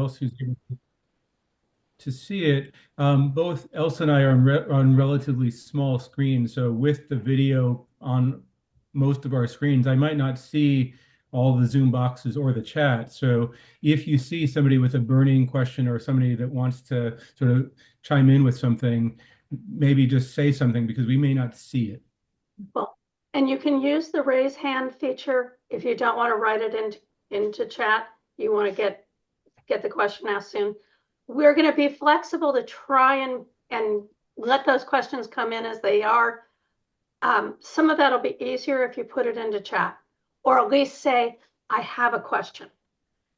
else who's able to see it. Both Elsa and I are on relatively small screens, so with the video on most of our screens, I might not see all the Zoom boxes or the chat. So if you see somebody with a burning question or somebody that wants to sort of chime in with something, maybe just say something because we may not see it. Well, and you can use the raise hand feature if you don't want to write it into chat. You want to get the question asked soon. We're going to be flexible to try and let those questions come in as they are. Some of that'll be easier if you put it into chat, or at least say, I have a question.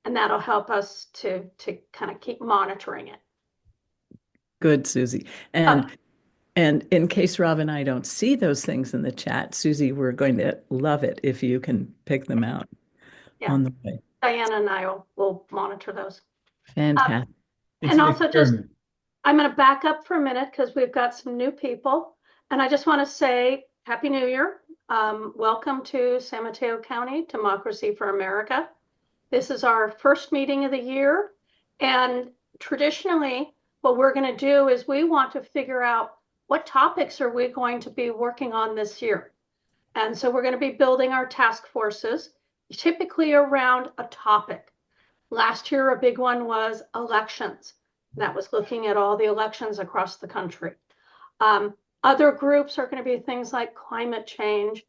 And that'll help us to kind of keep monitoring it. Good, Susie. And in case Rob and I don't see those things in the chat, Susie, we're going to love it if you can pick them out on the way. Diana and I will monitor those. Fantastic. And also just, I'm going to back up for a minute because we've got some new people. And I just want to say Happy New Year. Welcome to San Mateo County, Democracy for America. This is our first meeting of the year. And traditionally, what we're going to do is we want to figure out what topics are we going to be working on this year. And so we're going to be building our task forces, typically around a topic. Last year, a big one was elections. That was looking at all the elections across the country. Other groups are going to be things like climate change.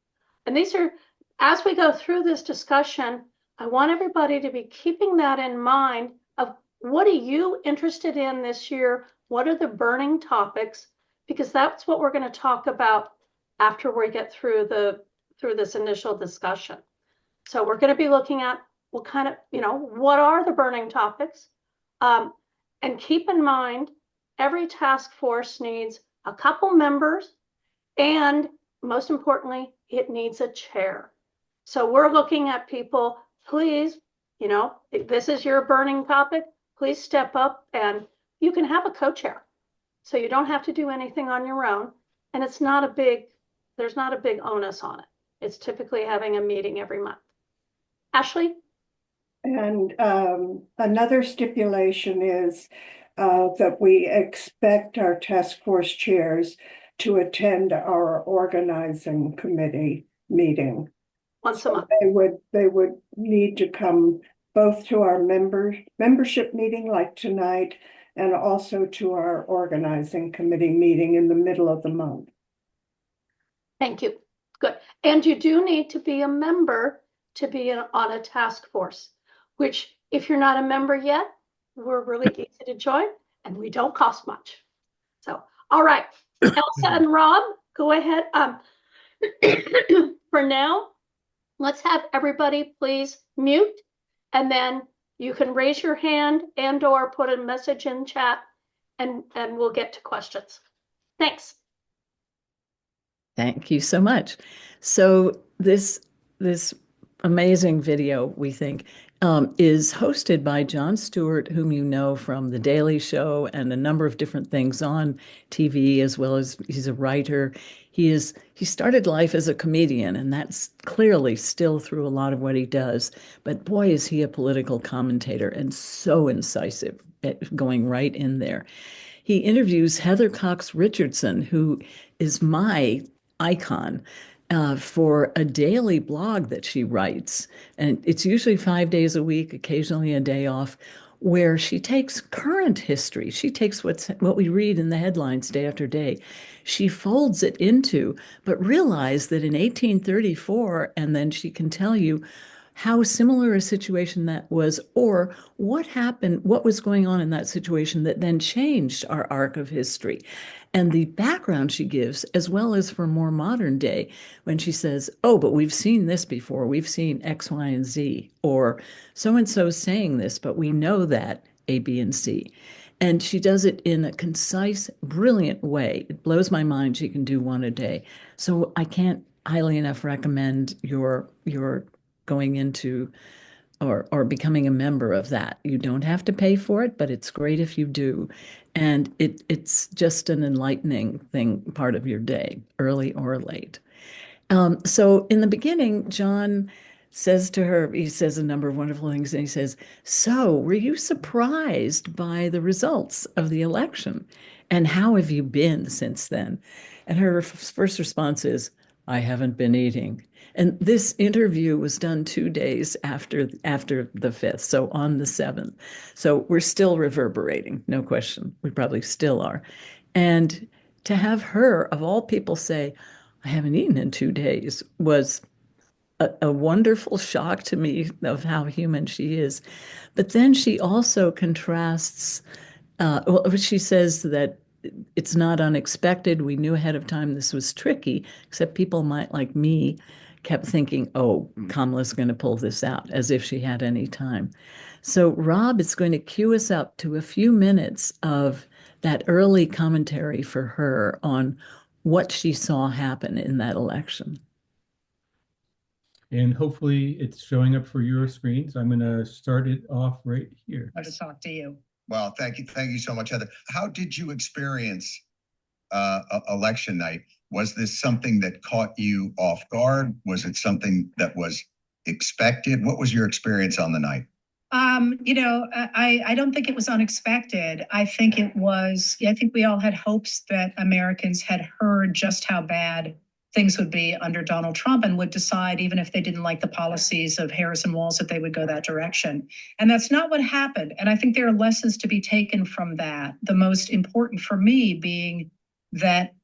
And these are, as we go through this discussion, I want everybody to be keeping that in mind of what are you interested in this year? What are the burning topics? Because that's what we're going to talk about after we get through this initial discussion. So we're going to be looking at what kind of, what are the burning topics? And keep in mind, every task force needs a couple members, and most importantly, it needs a chair. So we're looking at people, please, if this is your burning topic, please step up and you can have a co-chair. So you don't have to do anything on your own. And there's not a big onus on it. It's typically having a meeting every month. Ashley? And another stipulation is that we expect our task force chairs to attend our organizing committee meeting. Once a month. They would need to come both to our membership meeting like tonight and also to our organizing committee meeting in the middle of the month. Thank you. Good. And you do need to be a member to be on a task force, which if you're not a member yet, we're really easy to join and we don't cost much. So, all right, Elsa and Rob, go ahead. For now, let's have everybody please mute, and then you can raise your hand and or put a message in chat and we'll get to questions. Thanks. Thank you so much. So this amazing video, we think, is hosted by Jon Stewart, whom you know from The Daily Show and a number of different things on TV, as well as he's a writer. He started life as a comedian, and that's clearly still through a lot of what he does. But boy, is he a political commentator and so incisive at going right in there. He interviews Heather Cox Richardson, who is my icon. For a daily blog that she writes. And it's usually 5 days a week, occasionally a day off, where she takes current history. She takes what we read in the headlines day after day. She folds it into, but realize that in 1834, and then she can tell you how similar a situation that was, or what happened, what was going on in that situation that then changed our arc of history. And the background she gives, as well as for more modern day, when she says, oh, but we've seen this before. We've seen X, Y, and Z, or so-and-so saying this, but we know that A, B, and C. And she does it in a concise, brilliant way. It blows my mind she can do one a day. So I can't highly enough recommend your going into or becoming a member of that. You don't have to pay for it, but it's great if you do. And it's just an enlightening part of your day, early or late. So in the beginning, Jon says to her, he says a number of wonderful things, and he says, "So, were you surprised by the results of the election? And how have you been since then?" And her first response is, "I haven't been eating." And this interview was done 2 days after the 5th, so on the 7th. So we're still reverberating, no question. We probably still are. And to have her, of all people, say, "I haven't eaten in 2 days," was a wonderful shock to me of how human she is. But then she also contrasts, well, she says that it's not unexpected. We knew ahead of time this was tricky, except people might, like me, kept thinking, oh, Kamala's going to pull this out, as if she had any time. So Rob is going to cue us up to a few minutes of that early commentary for her on what she saw happen in that election. And hopefully it's showing up for your screens. I'm going to start it off right here. I'll just talk to you. Well, thank you so much, Heather. How did you experience election night? Was this something that caught you off guard? Was it something that was expected? What was your experience on the night? I don't think it was unexpected. I think we all had hopes that Americans had heard just how bad things would be under Donald Trump and would decide, even if they didn't like the policies of Harris and Walz, that they would go that direction. And that's not what happened. And I think there are lessons to be taken from that. The most important for me being that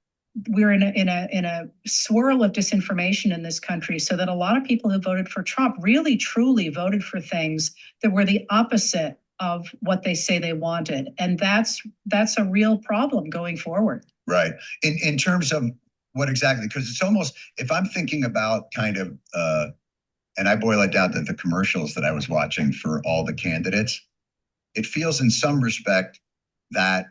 we're in a swirl of disinformation in this country, so that a lot of people who voted for Trump really truly voted for things that were the opposite of what they say they wanted. And that's a real problem going forward. Right. In terms of what exactly, because it's almost, if I'm thinking about kind of, and I boil it down to the commercials that I was watching for all the candidates, it feels in some respect that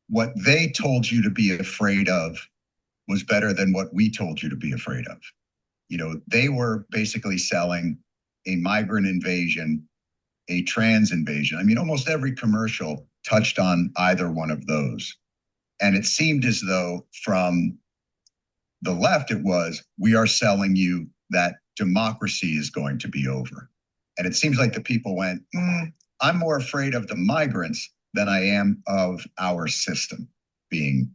what they told you to be afraid of was better than what we told you to be afraid of. You know, they were basically selling a migrant invasion, a trans invasion. I mean, almost every commercial touched on either one of those. And it seemed as though from the left, it was, we are selling you that democracy is going to be over. And it seems like the people went, I'm more afraid of the migrants than I am of our system being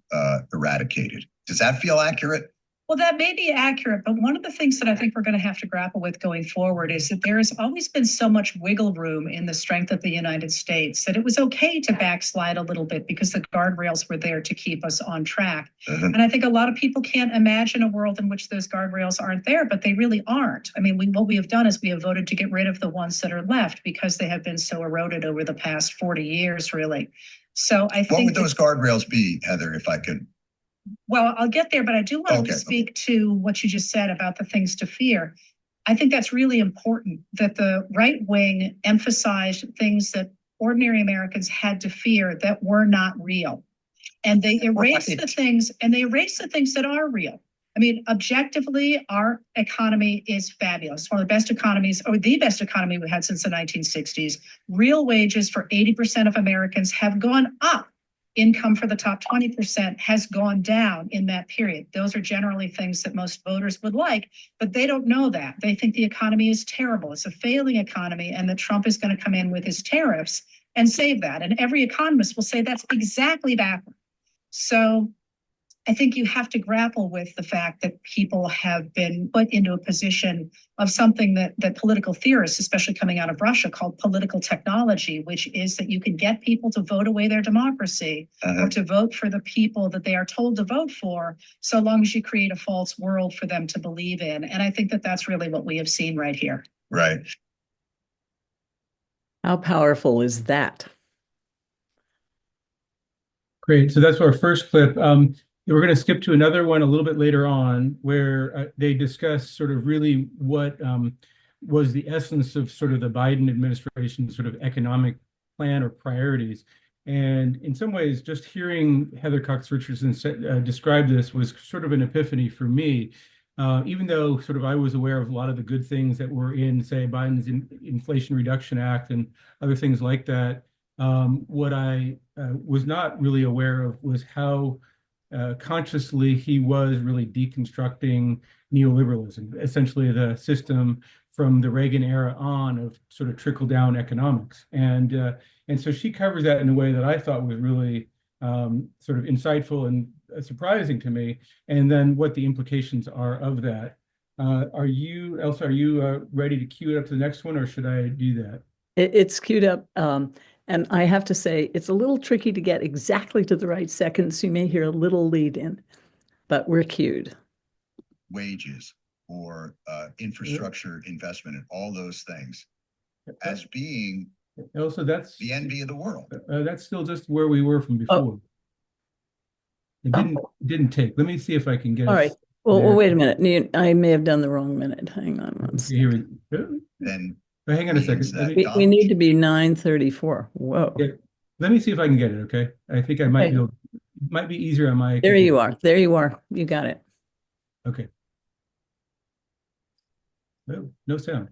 eradicated. Does that feel accurate? Well, that may be accurate, but one of the things that I think we're going to have to grapple with going forward is that there has always been so much wiggle room in the strength of the United States that it was okay to backslide a little bit because the guardrails were there to keep us on track. And I think a lot of people can't imagine a world in which those guardrails aren't there, but they really aren't. I mean, what we have done is we have voted to get rid of the ones that are left because they have been so eroded over the past 40 years, really. So I think— What would those guardrails be, Heather, if I could? Well, I'll get there, but I do want to speak to what you just said about the things to fear. I think that's really important, that the right wing emphasized things that ordinary Americans had to fear that were not real. And they erased the things, that are real. I mean, objectively, our economy is fabulous. One of the best economies, or the best economy we've had since the 1960s. Real wages for 80% of Americans have gone up. Income for the top 20% has gone down in that period. Those are generally things that most voters would like, but they don't know that. They think the economy is terrible. It's a failing economy, and that Trump is going to come in with his tariffs and save that. And every economist will say that's exactly backward. So I think you have to grapple with the fact that people have been put into a position of something that political theorists, especially coming out of Russia, called political technology, which is that you can get people to vote away their democracy or to vote for the people that they are told to vote for, so long as you create a false world for them to believe in. And I think that that's really what we have seen right here. Right. How powerful is that? Great. So that's our first clip. We're going to skip to another one a little bit later on where they discuss sort of really what was the essence of sort of the Biden administration's sort of economic plan or priorities. And in some ways, just hearing Heather Cox Richardson describe this was sort of an epiphany for me. Even though sort of I was aware of a lot of the good things that were in, say, Biden's Inflation Reduction Act and other things like that, what I was not really aware of was how consciously he was really deconstructing neoliberalism, essentially the system from the Reagan era on of sort of trickle down economics. And so she covers that in a way that I thought was really sort of insightful and surprising to me. And then what the implications are of that. Elsa, are you ready to cue it up to the next one, or should I do that? It's queued up. And I have to say, it's a little tricky to get exactly to the right seconds. You may hear a little lead in, but we're queued. Wages or infrastructure investment and all those things as being Elsa, that's the envy of the world. That's still just where we were from before. It didn't take. Let me see if I can get All it. right. Well, wait a minute. I may have done the wrong minute. Hang on one second. Here we go. Then hang on a second. We need to be 9:34. Whoa. Yeah, let me see if I can get it. Okay. I think I might be able, it might be easier on my There computer. you are. There you are. You got it. Okay. No sound.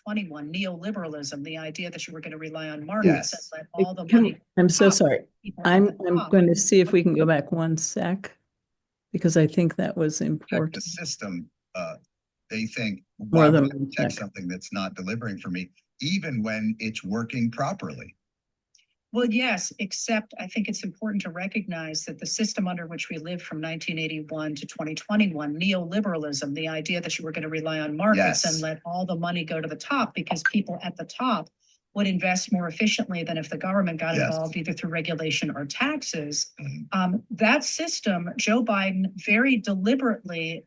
21, neoliberalism, the idea that you were going to rely on markets and let all the Can- money. I'm so sorry. I'm top. going to see if we can go back one sec, because I think that was the important. system, they think, More why than would I one protect sec. something that's not delivering for me, even when it's working properly? Well, yes, except I think it's important to recognize that the system under which we lived from 1981 to 2021, neoliberalism, the idea that you were going to rely on markets and let all the money go to the top because people at the top would invest more efficiently than if the government got involved either through regulation or taxes. That system, Joe Biden very deliberately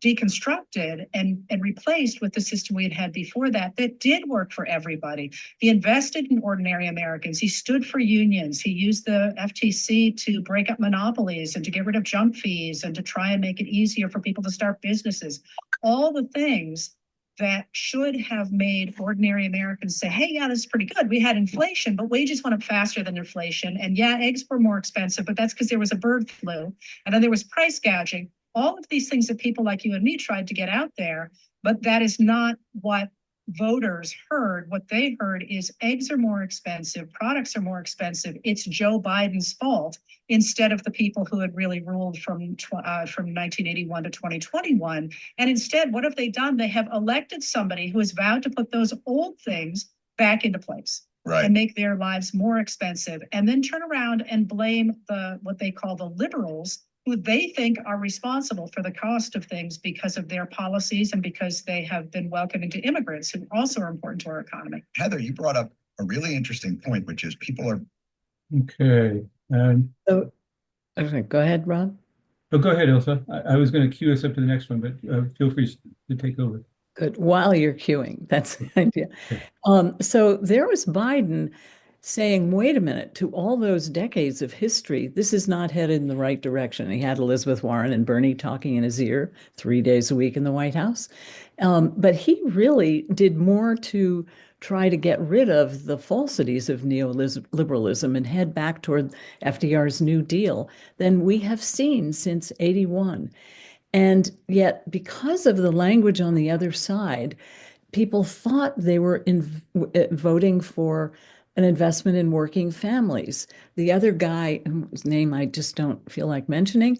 deconstructed and replaced with the system we had had before that did work for everybody. He invested in ordinary Americans. He stood for unions. He used the FTC to break up monopolies and to get rid of junk fees and to try and make it easier for people to start businesses. All the things that should have made ordinary Americans say, hey, yeah, this is pretty good. We had inflation, but wages went up faster than inflation. And yeah, eggs were more expensive, but that's because there was a bird flu. And then there was price gouging. All of these things that people like you and me tried to get out there, but that is not what voters heard. What they heard is eggs are more expensive, products are more expensive. It's Joe Biden's fault instead of the people who had really ruled from 1981 to 2021. And instead, what have they done? They have elected somebody who has vowed to put those old things back into place. Right. And make their lives more expensive, and then turn around and blame what they call the liberals, who they think are responsible for the cost of things because of their policies and because they have been welcoming to immigrants who also are important to our economy. Heather, you brought up a really interesting point, which is people are. Okay. Okay, go ahead, Rob. Oh, go ahead, Elsa. I was going to cue us up to the next one, but feel free to take over. Good. While you're queuing, that's the idea. So there was Biden saying, wait a minute, to all those decades of history, this is not headed in the right direction. He had Elizabeth Warren and Bernie talking in his ear 3 days a week in the White House. But he really did more to try to get rid of the falsities of neoliberalism and head back toward FDR's New Deal than we have seen since 81. And yet, because of the language on the other side, people thought they were voting for an investment in working families. The other guy, whose name I just don't feel like mentioning,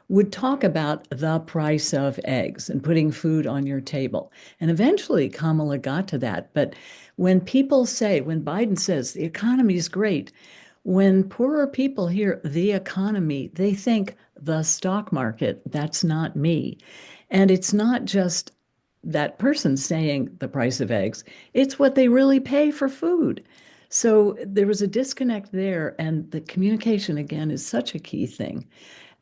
would talk about the price of eggs and putting food on your table. And eventually Kamala got to that. But when Biden says the economy is great, when poorer people hear the economy, they think the stock market. That's not me. And it's not just that person saying the price of eggs, it's what they really pay for food. So there was a disconnect there, and the communication, again, is such a key thing.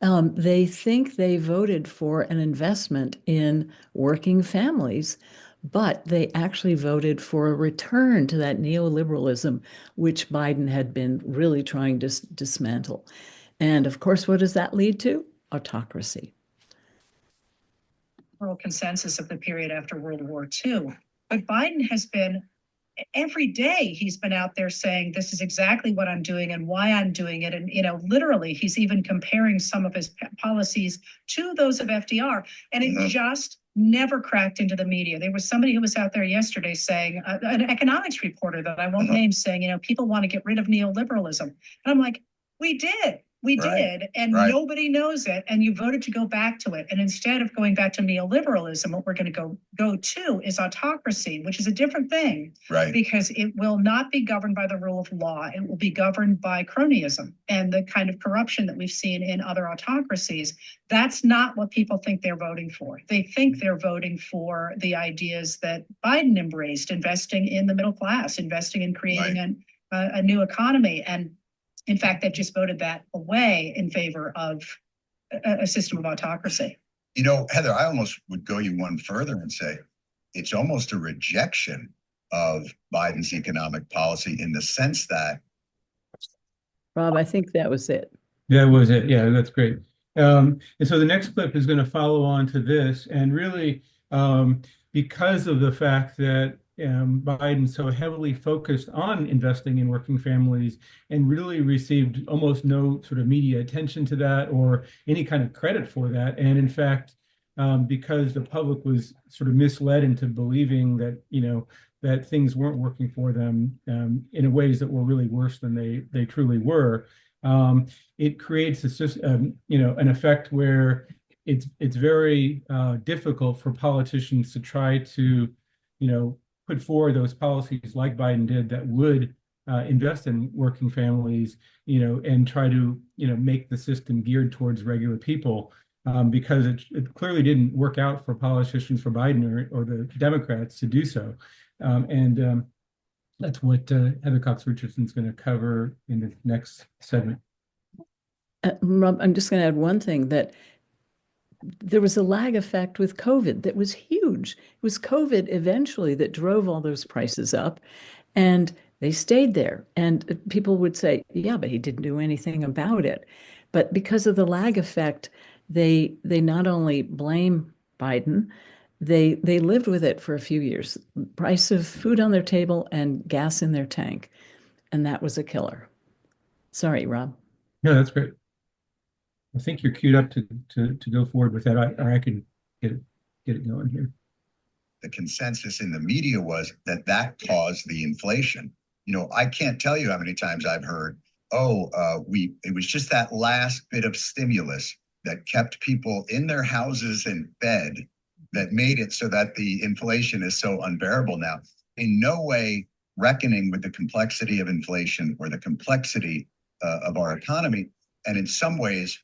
They think they voted for an investment in working families, but they actually voted for a return to that neoliberalism, which Biden had been really trying to dismantle. And of course, what does that lead to? Autocracy. Consensus of the period after World War II. But Biden has been, every day he's been out there saying, this is exactly what I'm doing and why I'm doing it. And, literally, he's even comparing some of his policies to those of FDR. And it just never cracked into the media. There was somebody who was out there yesterday saying, an economics reporter that I won't name, saying, people want to get rid of neoliberalism. And I'm like, we did. We Right. did, and Right. nobody knows it, and you voted to go back to it. And instead of going back to neoliberalism, what we're going to go to is autocracy, which is a different thing, Right. because it will not be governed by the rule of law. It will be governed by cronyism and the kind of corruption that we've seen in other autocracies. That's not what people think they're voting for. They think they're voting for the ideas that Biden embraced, investing in the middle class, investing in creating a new economy. And in fact, they've just voted that away in favor of a system of autocracy. You know, Heather, I almost would go you one further and say it's almost a rejection of Biden's economic policy in the sense that. Rob, I think that was it. That was it. Yeah, that's great. And so the next clip is going to follow on to this. And really, because of the fact that Biden so heavily focused on investing in working families and really received almost no sort of media attention to that or any kind of credit for that. And in fact, because the public was sort of misled into believing that, that things weren't working for them in ways that were really worse than they truly were. It creates an effect where it's very difficult for politicians to try to, put forward those policies like Biden did that would invest in working families, and try to, make the system geared towards regular people, because it clearly didn't work out for politicians, for Biden or the Democrats to do so. And that's what Heather Cox Richardson's going to cover in the next segment. Rob, I'm just going to add one thing, that there was a lag effect with COVID that was huge. It was COVID eventually that drove all those prices up, and they stayed there. And people would say, yeah, but he didn't do anything about it. But because of the lag effect, they not only blame Biden, they lived with it for a few years. Price of food on their table and gas in their tank. And that was a killer. Sorry, Rob. No, that's great. I think you're queued up to go forward with that. I can get it going here. The consensus in the media was that caused the inflation. I can't tell you how many times I've heard, it was just that last bit of stimulus that kept people in their houses in bed that made it so that the inflation is so unbearable now. In no way reckoning with the complexity of inflation or the complexity of our economy. And in some ways,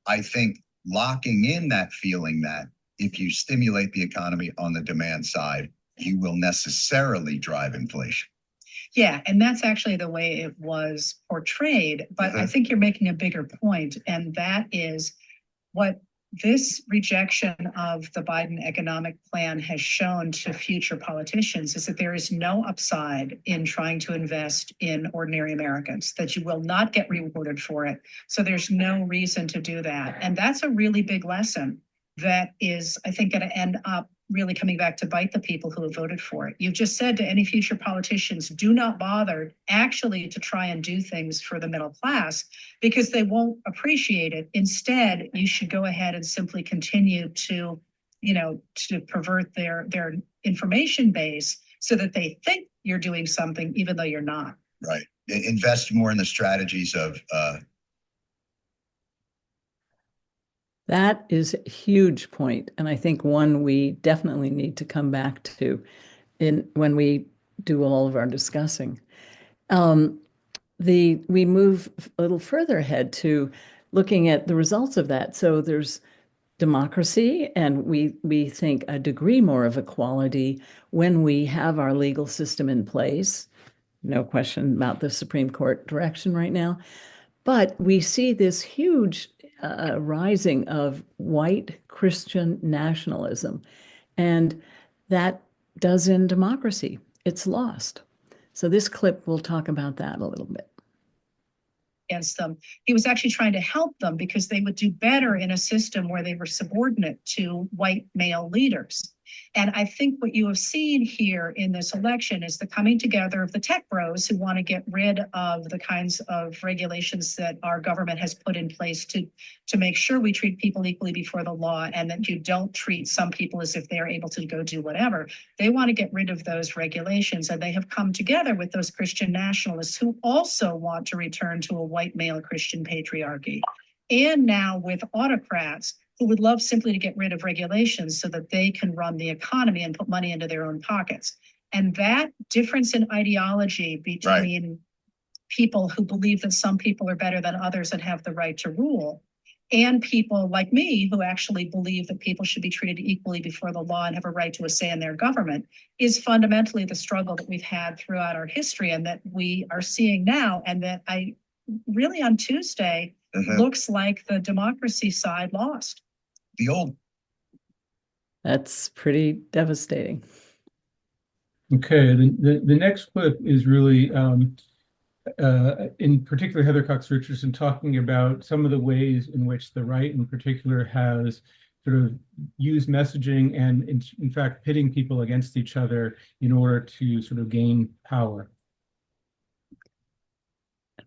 I think locking in that feeling that if you stimulate the economy on the demand side, you will necessarily drive inflation. Yeah, and that's actually the way it was portrayed. But I think you're making a bigger point, and that is what this rejection of the Biden economic plan has shown to future politicians is that there is no upside in trying to invest in ordinary Americans, that you will not get rewarded for it. So there's no reason to do that. And that's a really big lesson that is, I think, going to end up really coming back to bite the people who have voted for it. You've just said to any future politicians, do not bother actually to try and do things for the middle class because they won't appreciate it. Instead, you should go ahead and simply continue to, to pervert their information base so that they think you're doing something even though you're not. Right. Invest more in the strategies of That is a huge point, and I think one we definitely need to come back to when we do all of our discussing. We move a little further ahead to looking at the results of that. So there's democracy, and we think a degree more of equality when we have our legal system in place. No question about the Supreme Court direction right now. But we see this huge rising of white Christian nationalism, and that does in democracy. It's lost. So this clip will talk about that a little bit. Against them. He was actually trying to help them because they would do better in a system where they were subordinate to white male leaders. And I think what you have seen here in this election is the coming together of the tech bros who want to get rid of the kinds of regulations that our government has put in place to make sure we treat people equally before the law and that you don't treat some people as if they're able to go do whatever. They want to get rid of those regulations, and they have come together with those Christian nationalists who also want to return to a white male Christian patriarchy. And now with autocrats who would love simply to get rid of regulations so that they can run the economy and put money into their own pockets. And that difference in ideology between people who believe that some people are better than others and have the right to rule, and people like me who actually believe that people should be treated equally before the law and have a right to a say in their government, is fundamentally the struggle that we've had throughout our history and that we are seeing now. And that I really on Tuesday looks like the democracy side lost. That's pretty devastating. Okay, the next clip is really, in particular, Heather Cox Richardson talking about some of the ways in which the right in particular has sort of used messaging and in fact pitting people against each other in order to sort of gain power.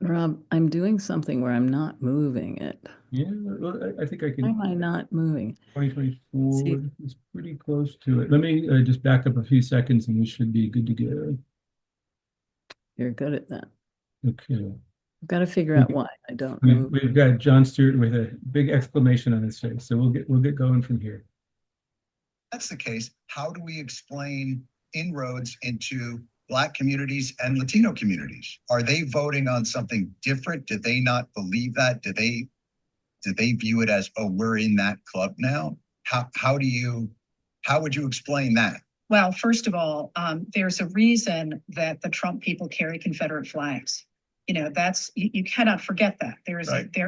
Rob, I'm doing something where I'm not moving it. Yeah, well, I think I Why can. am I not moving? 2024 is pretty close to it. Let me just back up a few seconds and we should be good to go. You're good at that. Okay. I've got to figure out why I don't move. We've got John Stewart with a big exclamation on his face, so we'll get going from here. That's the case. How do we explain inroads into Black communities and Latino communities? Are they voting on something different? Did they not believe that? Did they view it as, oh, we're in that club now? How would you explain that? Well, first of all, there's a reason that the Trump people carry Confederate flags. You know, that's you cannot forget that. There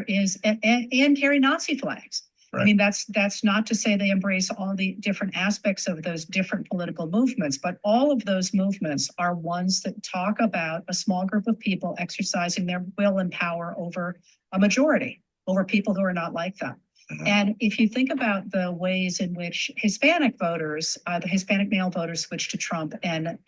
is and carry Nazi flags. Right. I mean, that's not to say they embrace all the different aspects of those different political movements, but all of those movements are ones that talk about a small group of people exercising their will and power over a majority, over people who are not like them. And if you think about the ways in which Hispanic voters, the Hispanic male voters switched to Trump and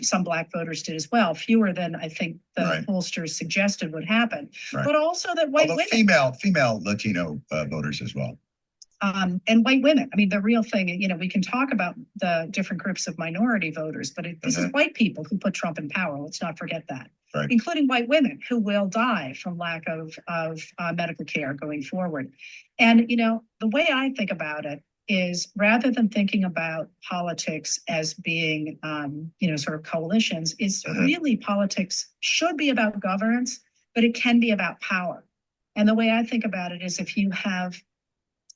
some Black voters did as well, fewer than I think the pollsters suggested would happen, but also that white women. Female Latino voters as well. And white women. I mean, the real thing, you know, we can talk about the different groups of minority voters, but this is white people who put Trump in power. Let's not forget that. Right. Including white women who will die from lack of medical care going forward. And, you know, the way I think about it is rather than thinking about politics as being, you know, sort of coalitions, is really politics should be about governance, but it can be about power. And the way I think about it is if you have,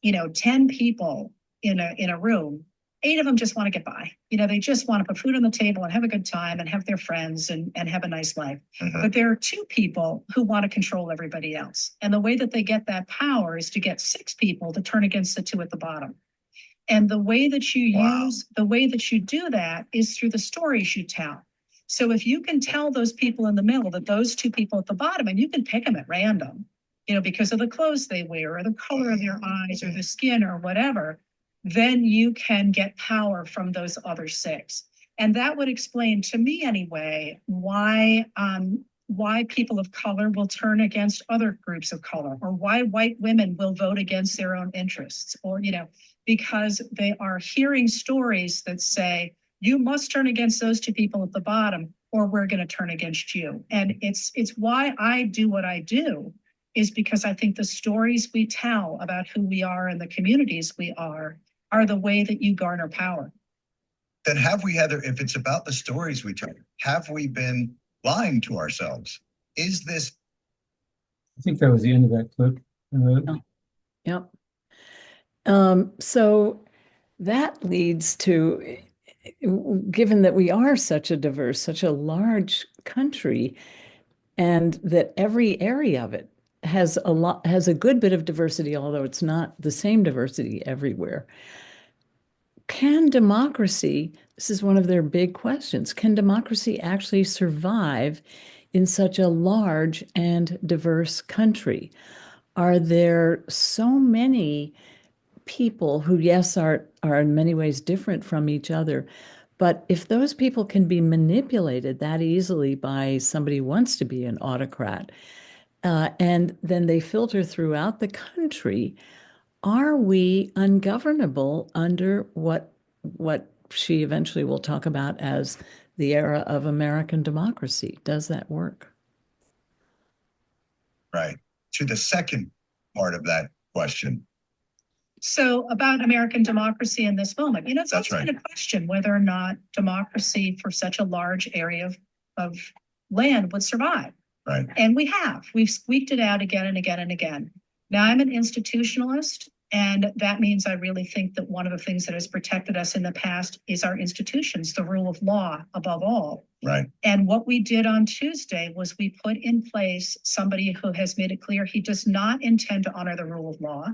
you know, 10 people in a room, 8 of them just want to get by. You know, they just want to put food on the table and have a good time and have their friends and have a nice life. But there are 2 people who want to control everybody else. And the way that they get that power is to get 6 people to turn against the 2 at the bottom. And the way that you do that is through the stories you tell. So if you can tell those people in the middle that those 2 people at the bottom, and you can pick them at random, you know, because of the clothes they wear or the color of their eyes or the skin or whatever, then you can get power from those other 6. And that would explain to me anyway, why people of color will turn against other groups of color, or why white women will vote against their own interests, or, you know, because they are hearing stories that say, you must turn against those 2 people at the bottom, or we're going to turn against you. And it's why I do what I do, is because I think the stories we tell about who we are and the communities we are the way that you garner power. Then have we, Heather, if it's about the stories we tell, have we been lying to ourselves? Is this? I think that was the end of that clip. Yep. So that leads to, given that we are such a diverse, such a large country, and that every area of it has a good bit of diversity, although it's not the same diversity everywhere. Can democracy, this is one of their big questions, can democracy actually survive in such a large and diverse country? Are there so many people who, yes, are in many ways different from each other, but if those people can be manipulated that easily by somebody who wants to be an autocrat, and then they filter throughout the country, are we ungovernable under what she eventually will talk about as the era of American democracy? Does that work? Right. To the second part of that question. So about American democracy in this moment, it's That's always right. been a question whether or not democracy for such a large area of land would survive. Right. And we've squeaked it out again and again and again. Now I'm an institutionalist, and that means I really think that one of the things that has protected us in the past is our institutions, the rule of law above all. Right. And what we did on Tuesday was we put in place somebody who has made it clear he does not intend to honor the rule of law.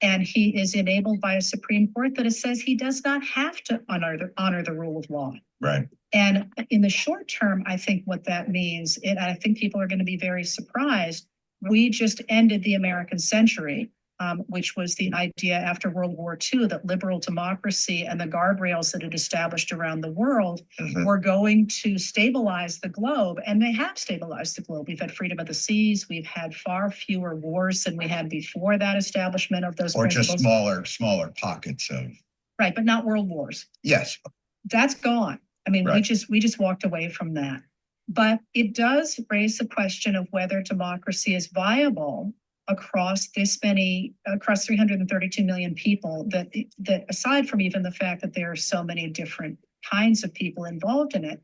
And he is enabled by a Supreme Court that says he does not have to honor the rule of law. Right. And in the short term, I think what that means, and I think people are going to be very surprised, we just ended the American century, which was the idea after World War II that liberal democracy and the guardrails that it established around the world were going to stabilize the globe. And they have stabilized the globe. We've had freedom of the seas. We've had far fewer wars than we had before that establishment of those principles. Just smaller pockets of. Right, but not world wars. Yes. That's gone. I mean, right. we just walked away from that. But it does raise the question of whether democracy is viable across 332 million people, that aside from even the fact that there are so many different kinds of people involved in it.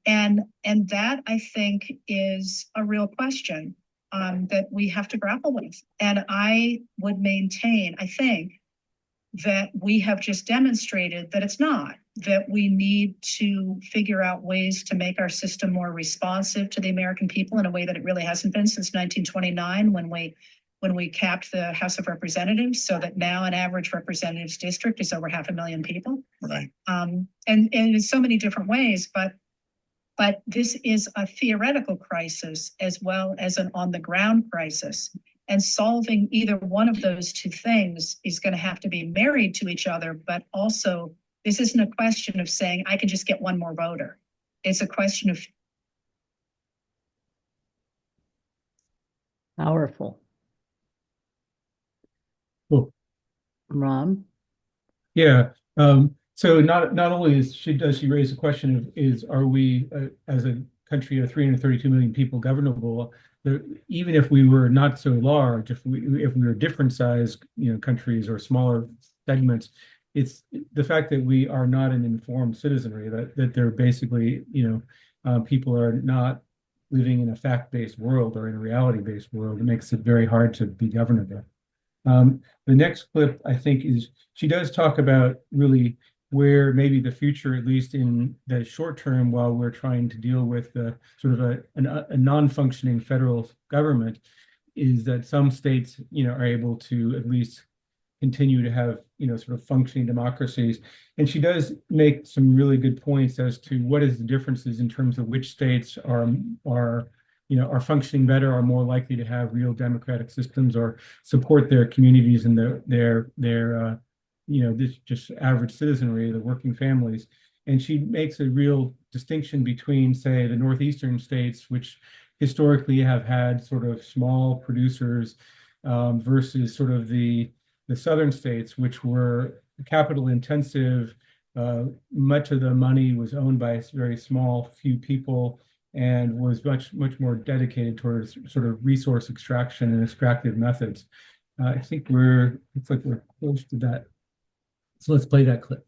And that, I think, is a real question that we have to grapple with. And I would maintain, I think, that we have just demonstrated that it's not, that we need to figure out ways to make our system more responsive to the American people in a way that it really hasn't been since 1929, when we capped the House of Representatives, so that now an average representatives district is over 500,000 people. Right. And in so many different ways, but this is a theoretical crisis as well as an on-the-ground crisis. And solving either one of those two things is going to have to be married to each other. But also, this isn't a question of saying, I can just get one more voter. It's a question of. Powerful. Cool. Ron? Yeah. So not only does she raise the question of are we as a country of 332 million people governable? Even if we were not so large, if we were different sized, countries or smaller segments, it's the fact that we are not an informed citizenry, that they're basically, people are not living in a fact-based world or in a reality-based world. It makes it very hard to be governable. The next clip, I think, is she does talk about really where maybe the future, at least in the short term, while we're trying to deal with sort of a non-functioning federal government, is that some states, are able to at least continue to have, sort of functioning democracies. And she does make some really good points as to what is the differences in terms of which states are functioning better, are more likely to have real democratic systems or support their communities and their this just average citizenry, the working families. And she makes a real distinction between, say, the northeastern states, which historically have had sort of small producers, versus sort of the southern states, which were capital intensive. Much of the money was owned by a very small few people and was much more dedicated towards sort of resource extraction and extractive methods. I think looks like we're close to that. So let's play that clip.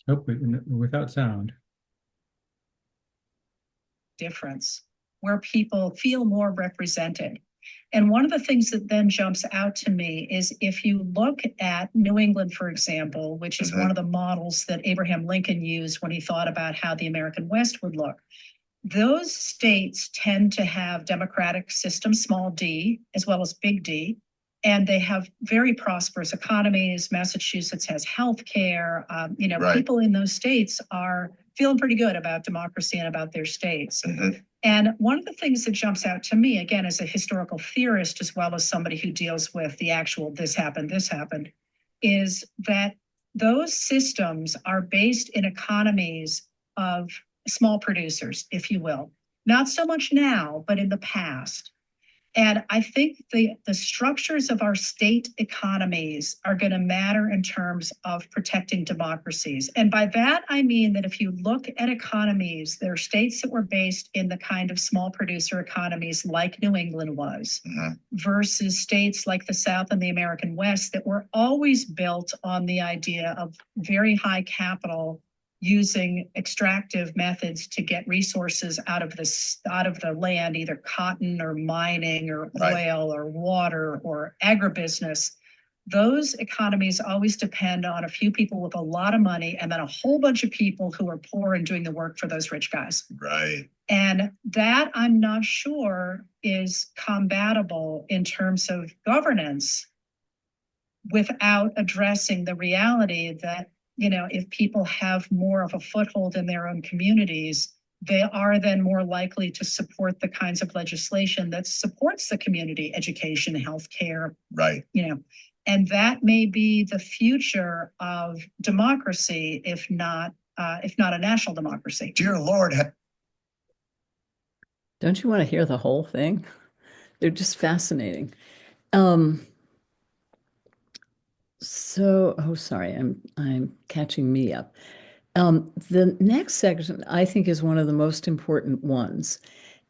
Oh, we're without sound. Difference where people feel more represented. And one of the things that then jumps out to me is if you look at New England, for example, which is one of the models that Abraham Lincoln used when he thought about how the American West would look. Those states tend to have democratic systems, small d, as well as big D. And they have very prosperous economies. Massachusetts has healthcare. Right. People in those states are feeling pretty good about democracy and about their states. And one of the things that jumps out to me, again, as a historical theorist, as well as somebody who deals with the actual this happened, is that those systems are based in economies of small producers, if you will. Not so much now, but in the past. And I think the structures of our state economies are going to matter in terms of protecting democracies. And by that, I mean that if you look at economies, there are states that were based in the kind of small producer economies like New England was, versus states like the South and the American West that were always built on the idea of very high capital, using extractive methods to get resources out of the land, either cotton or mining or oil or water or agribusiness. Those economies always depend on a few people with a lot of money and then a whole bunch of people who are poor and doing the work for those rich guys. Right. And that, I'm not sure, is combatable in terms of governance without addressing the reality that, if people have more of a foothold in their own communities, they are then more likely to support the kinds of legislation that supports the community, education, healthcare. Right. And that may be the future of democracy, if not a national democracy. Dear Lord. Don't you want to hear the whole thing? They're just fascinating. Sorry, I'm catching me up. The next section, I think, is one of the most important ones.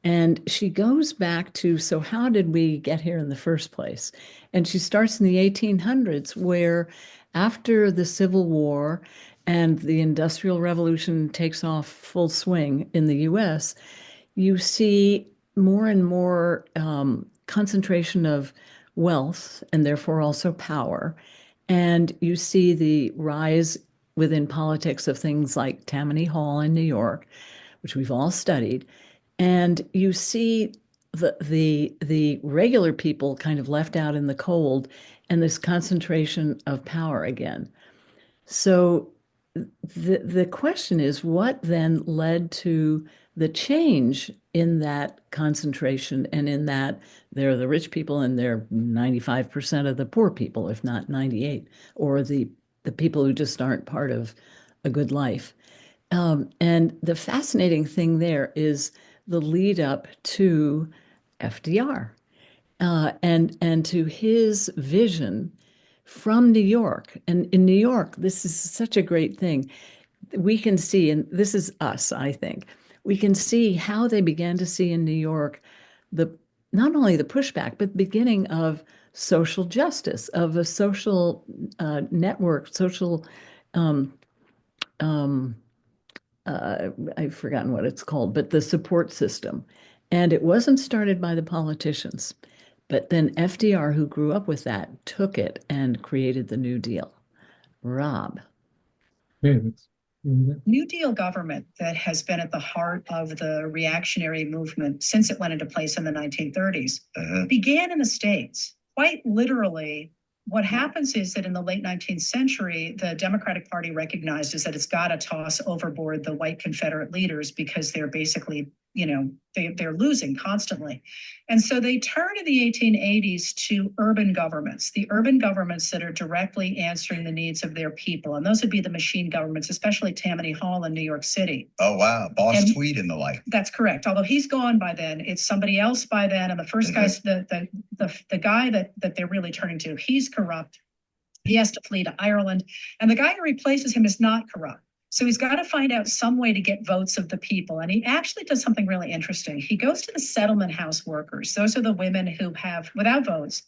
And she goes back to, so how did we get here in the first place? And she starts in the 1800s, where after the Civil War and the Industrial Revolution takes off full swing in the US, you see more and more concentration of wealth and therefore also power. And you see the rise within politics of things like Tammany Hall in New York, which we've all studied. And you see the regular people kind of left out in the cold and this concentration of power again. So the question is, what then led to the change in that concentration and in that there are the rich people and they're 95% of the poor people, if not 98, or the people who just aren't part of a good life. And the fascinating thing there is the lead up to FDR and to his vision from New York. And in New York, this is such a great thing. We can see, and this is us, I think, we can see how they began to see in New York not only the pushback, but the beginning of social justice, of a social network, social, I've forgotten what it's called, but the support system. And it wasn't started by the politicians, but then FDR, who grew up with that, took it and created the New Deal. Rob. Yeah, New Deal government that has been at the heart of the reactionary movement since it went into place in the 1930s began in the States. Quite literally, what happens is that in the late 19th century, the Democratic Party recognizes that it's got to toss overboard the white Confederate leaders because they're basically, they're losing constantly. And so they turn in the 1880s to urban governments, the urban governments that are directly answering the needs of their people. And those would be the machine governments, especially Tammany Hall in New York City. Oh, wow. Boss Tweed and the like. That's correct. Although he's gone by then, it's somebody else by then. And the first guy's the guy that they're really turning to, he's corrupt. He has to flee to Ireland. And the guy who replaces him is not corrupt. So he's got to find out some way to get votes of the people. And he actually does something really interesting. He goes to the settlement house workers. Those are the women who have, without votes,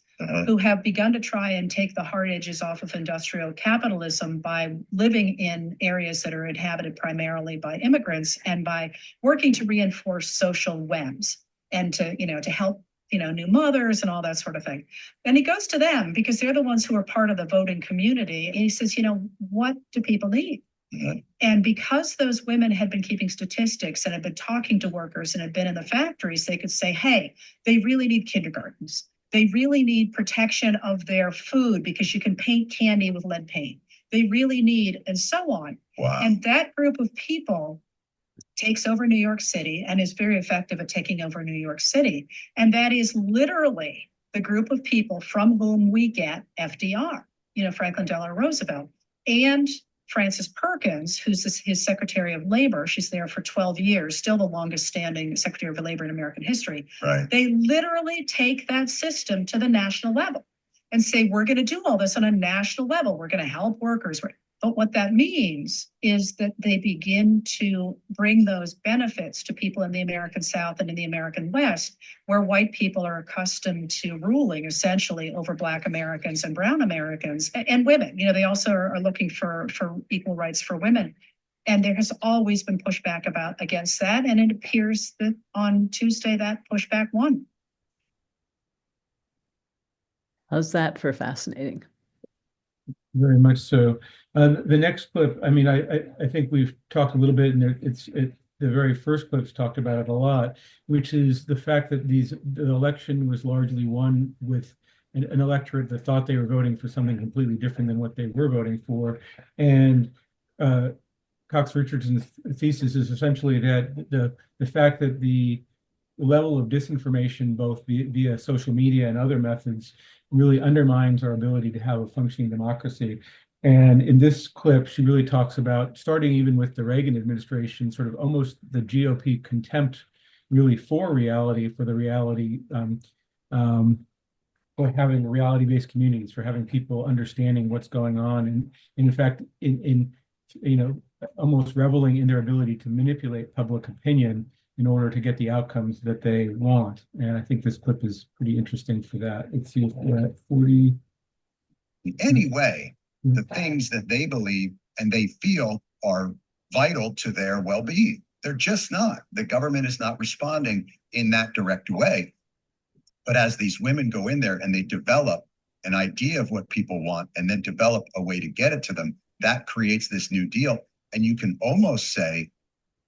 who have begun to try and take the hard edges off of industrial capitalism by living in areas that are inhabited primarily by immigrants and by working to reinforce social webs and to help new mothers and all that sort of thing. And he goes to them because they're the ones who are part of the voting community. And he says, what do people need? And because those women had been keeping statistics and had been talking to workers and had been in the factories, they could say, hey, they really need kindergartens. They really need protection of their food because you can paint candy with lead paint. They really need, and so on. Wow. And that group of people takes over New York City and is very effective at taking over New York City. And that is literally the group of people from whom we get FDR, Franklin Delano Roosevelt, and Frances Perkins, who's his Secretary of Labor. She's there for 12 years, still the longest standing Secretary of Labor in American history. Right. They literally take that system to the national level and say, we're going to do all this on a national level. We're going to help workers. But what that means is that they begin to bring those benefits to people in the American South and in the American West, where white people are accustomed to ruling essentially over Black Americans and Brown Americans and women. They also are looking for equal rights for women. And there has always been pushback against that. And it appears that on Tuesday, that pushback won. How's that for fascinating? Very much so. The next clip, I mean, I think we've talked a little bit, and the very first clips talked about it a lot, which is the fact that the election was largely won with an electorate that thought they were voting for something completely different than what they were voting for. And Cox Richardson's thesis is essentially that the fact that the level of disinformation, both via social media and other methods, really undermines our ability to have a functioning democracy. And in this clip, she really talks about, starting even with the Reagan administration, sort of almost the GOP contempt really for reality, for the reality, for having reality-based communities, for having people understanding what's going on. And in fact, in almost reveling in their ability to manipulate public opinion in order to get the outcomes that they want. And I think this clip is pretty interesting for that. Let's see if we're at 40. Anyway, the things that they believe and they feel are vital to their well-being. They're just not. The government is not responding in that direct way. But as these women go in there and they develop an idea of what people want and then develop a way to get it to them, that creates this New Deal. And you can almost say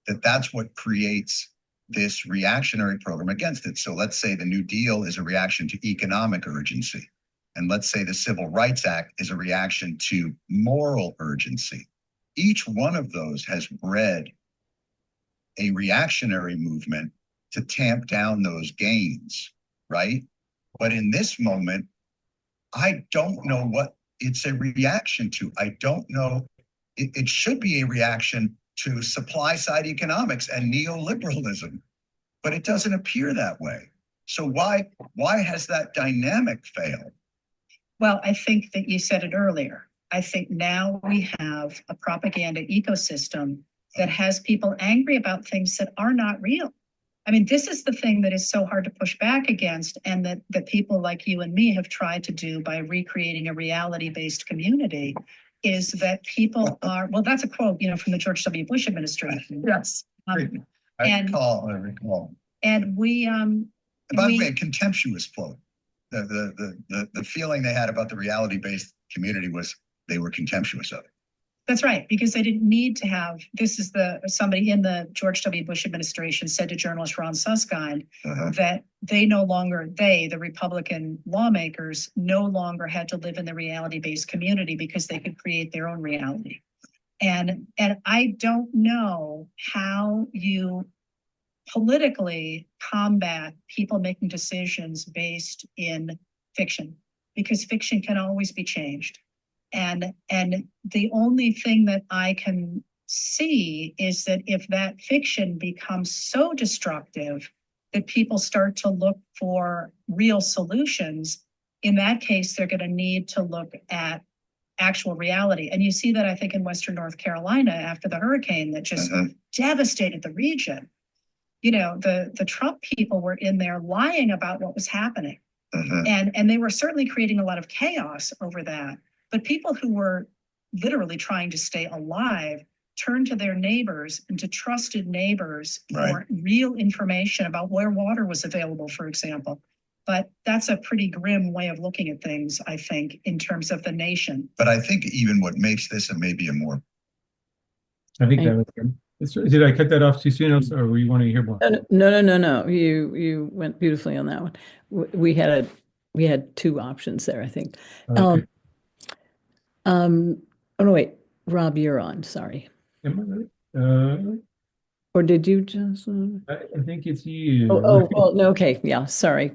that that's what creates this reactionary program against it. So let's say the New Deal is a reaction to economic urgency. And let's say the Civil Rights Act is a reaction to moral urgency. Each one of those has bred a reactionary movement to tamp down those gains, right? But in this moment, I don't know what it's a reaction to. I don't know. It should be a reaction to supply side economics and neoliberalism, but it doesn't appear that way. So why has that dynamic failed? Well, I think that you said it earlier. I think now we have a propaganda ecosystem that has people angry about things that are not real. I mean, this is the thing that is so hard to push back against, and that people like you and me have tried to do by recreating a reality-based community, is that people are, well, that's a quote, from the George W. Bush administration. Yes. I recall. And we, and by the way, a contemptuous quote. The feeling they had about the reality-based community was they were contemptuous of it. That's right, because they didn't need to have, somebody in the George W. Bush administration said to journalist Ron Suskind that the Republican lawmakers no longer had to live in the reality-based community because they could create their own reality. And I don't know how you politically combat people making decisions based in fiction, because fiction can always be changed. And the only thing that I can see is that if that fiction becomes so destructive that people start to look for real solutions, in that case, they're going to need to look at actual reality. And you see that, I think, in Western North Carolina after the hurricane that just devastated the region. The Trump people were in there lying about what was happening. And they were certainly creating a lot of chaos over that. But people who were literally trying to stay alive turned to their neighbors and to trusted neighbors for real information about where water was available, for example. But that's a pretty grim way of looking at things, I think, in terms of the nation. But I think even what makes this maybe a more... I think that was good. Did I cut that off too soon, or were you wanting to hear more? No. You went beautifully on that one. We had two options there, I think. Okay. Oh no, wait, Rob, you're on. Sorry. Am I right? Or did you just? I think it's you. Well, no, okay, yeah, sorry,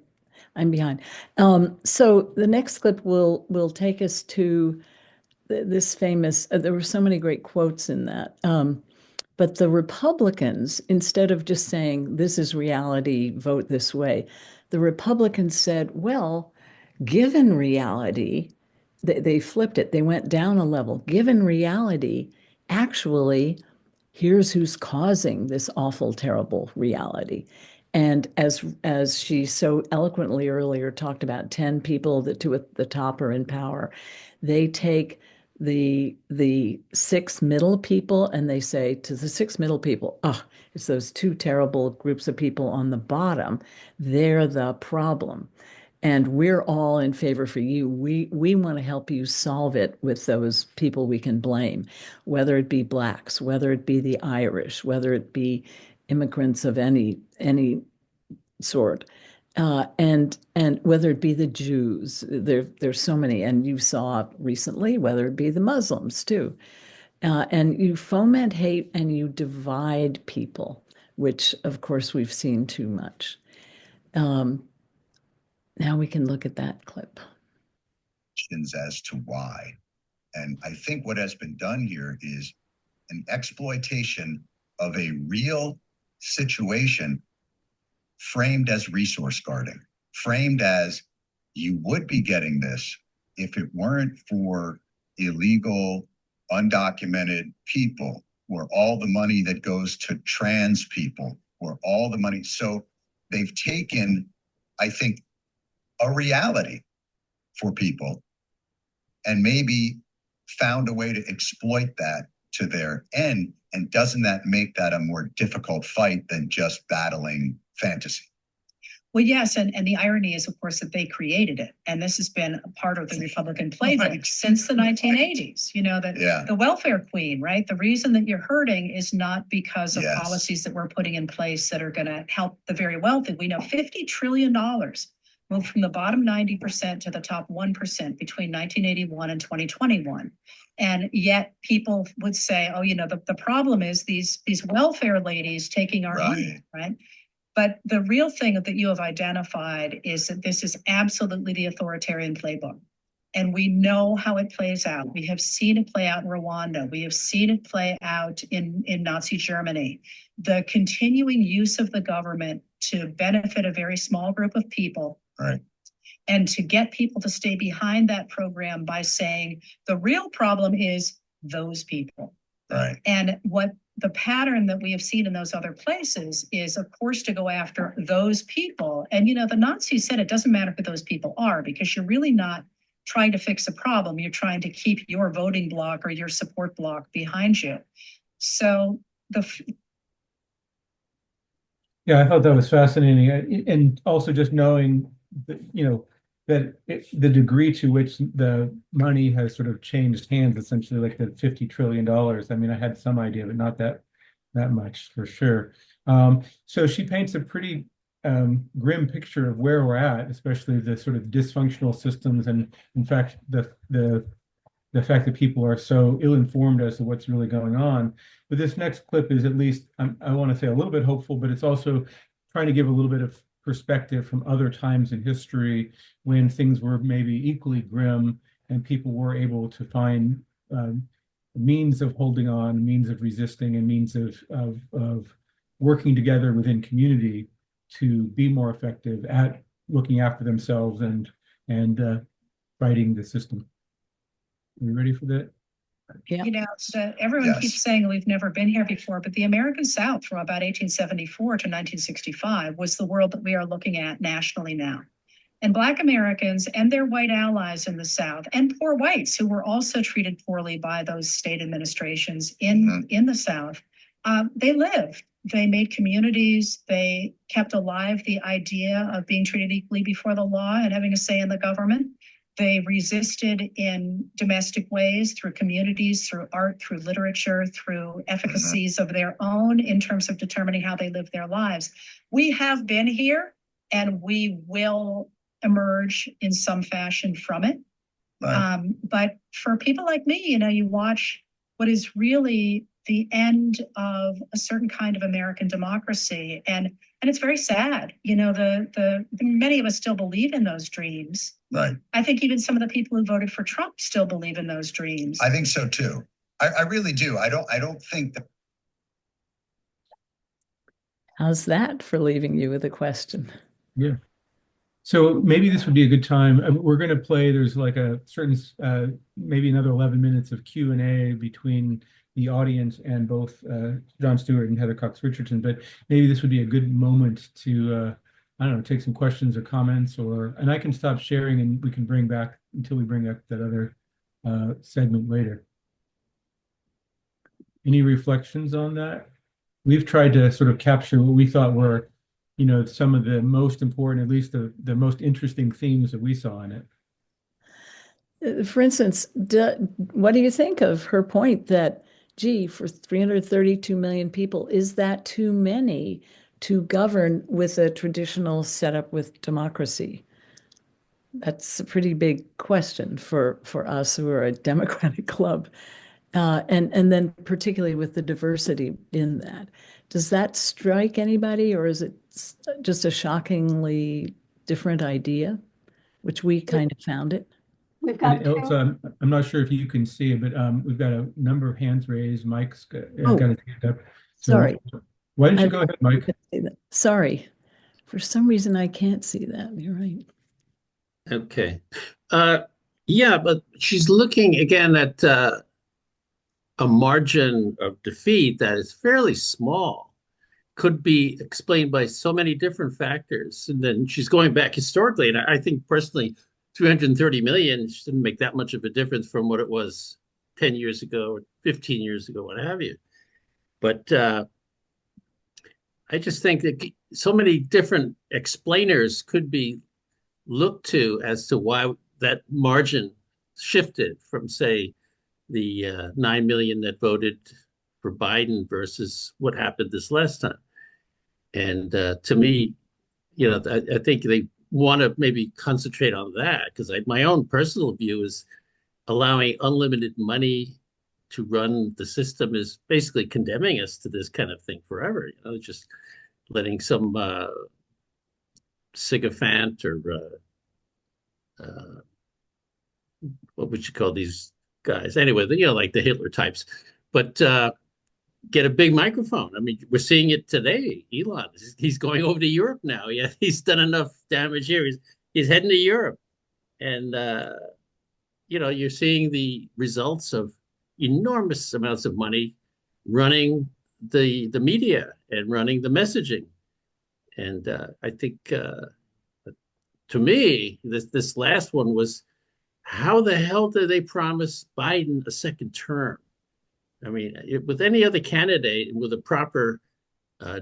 I'm behind. So the next clip will take us to this famous. There were so many great quotes in that. But the Republicans, instead of just saying this is reality, vote this way, the Republicans said, well, given reality, they flipped it. They went down a level. Given reality, actually, here's who's causing this awful, terrible reality. And as she so eloquently earlier talked about 10 people that to at the top are in power, they take the six middle people and they say to the six middle people, oh, it's those two terrible groups of people on the bottom. They're the problem. And we're all in favor for you. We want to help you solve it with those people we can blame, whether it be blacks, whether it be the Irish, whether it be immigrants of any sort, and whether it be the Jews. There's so many, and you saw recently whether it be the Muslims too. And you foment hate and you divide people, which of course we've seen too much. Now we can look at that clip. As to why. And I think what has been done here is an exploitation of a real situation framed as resource guarding, framed as you would be getting this if it weren't for illegal, undocumented people, or all the money that goes to trans people, or all the money. So they've taken, I think, a reality for people and maybe found a way to exploit that to their end. And doesn't that make that a more difficult fight than just battling fantasy? Well, yes, and the irony is, of course, that they created it. And this has been a part of the Republican playbook since the 1980s. You know, the welfare queen, right? The reason that you're hurting is not because of policies that we're putting in place that are going to help the very wealthy. We know $50 trillion moved from the bottom 90% to the top 1% between 1981 and 2021. And yet people would say, oh, you know, the problem is these welfare ladies taking our money, right? But the real thing that you have identified is that this is absolutely the authoritarian playbook. And we know how it plays out. We have seen it play out in Rwanda. We have seen it play out in Nazi Germany. The continuing use of the government to benefit a very small group of people. Right. And to get people to stay behind that program by saying the real problem is those people. Right. And what the pattern that we have seen in those other places is, of course, to go after those people. And, you know, the Nazis said it doesn't matter who those people are because you're really not trying to fix a problem. You're trying to keep your voting bloc or your support bloc behind you. So yeah, I thought that was fascinating. And also just knowing that, you know, that the degree to which the money has sort of changed hands, essentially like the $50 trillion. I mean, I had some idea, but not that much for sure. So she paints a pretty grim picture of where we're at, especially the sort of dysfunctional systems, and in fact, the fact that people are so ill-informed as to what's really going on. But this next clip is at least, I want to say, a little bit hopeful, but it's also trying to give a little bit of perspective from other times in history when things were maybe equally grim and people were able to find means of holding on, means of resisting, and means of working together within community to be more effective at looking after themselves and fighting the system. Are you ready for that? Yeah. You know, everyone keeps saying we've never been here before, but the American South from about 1874 to 1965 was the world that we are looking at nationally now. And Black Americans and their white allies in the South, and poor whites who were also treated poorly by those state administrations in the South, they lived. They made communities. They kept alive the idea of being treated equally before the law and having a say in the government. They resisted in domestic ways, through communities, through art, through literature, through efficacies of their own in terms of determining how they live their lives. We have been here and we will emerge in some fashion from it. Right. But for people like me, you know, you watch what is really the end of a certain kind of American democracy. And it's very sad. You know, the many of us still believe in those dreams. Right. I think even some of the people who voted for Trump still believe in those dreams. I think so too. I really do. I don't think that. How's that for leaving you with a question? Yeah. So maybe this would be a good time. We're going to play. There's like a certain, maybe another 11 minutes of Q&A between the audience and both Jon Stewart and Heather Cox Richardson. But maybe this would be a good moment to, I don't know, take some questions or comments, and I can stop sharing and we can bring back until we bring up that other segment later. Any reflections on that? We've tried to sort of capture what we thought were, some of the most important, at least the most interesting themes that we saw in it. For instance, what do you think of her point that, gee, for 332 million people, is that too many to govern with a traditional setup with democracy? That's a pretty big question for us who are a democratic club. And then particularly with the diversity in that. Does that strike anybody, or is it just a shockingly different idea, which we kind of found it? We've got Elsa, I'm not sure if you can see it, but we've got a number of hands raised. Mike's got his hand up. So sorry. Why don't you go ahead, Mike? Sorry. For some reason, I can't see that. You're right. Okay. Yeah, but she's looking again at a margin of defeat that is fairly small, could be explained by so many different factors. And then she's going back historically. And I think personally, 330 million shouldn't make that much of a difference from what it was 10 years ago, or 15 years ago, what have you. But I just think that so many different explainers could be looked to as to why that margin shifted from, say, the 9 million that voted for Biden versus what happened this last time. And to me, I think they want to maybe concentrate on that, because my own personal view is allowing unlimited money to run the system is basically condemning us to this kind of thing forever. Just letting some sycophant or what would you call these guys? Anyway, like the Hitler types, but get a big microphone. I mean, we're seeing it today. Elon, he's going over to Europe now. Yeah, he's done enough damage here. He's heading to Europe, and you're seeing the results of enormous amounts of money running the media and running the messaging. And I think, to me, this last one was, how the hell did they promise Biden a second term? I mean, with any other candidate with a proper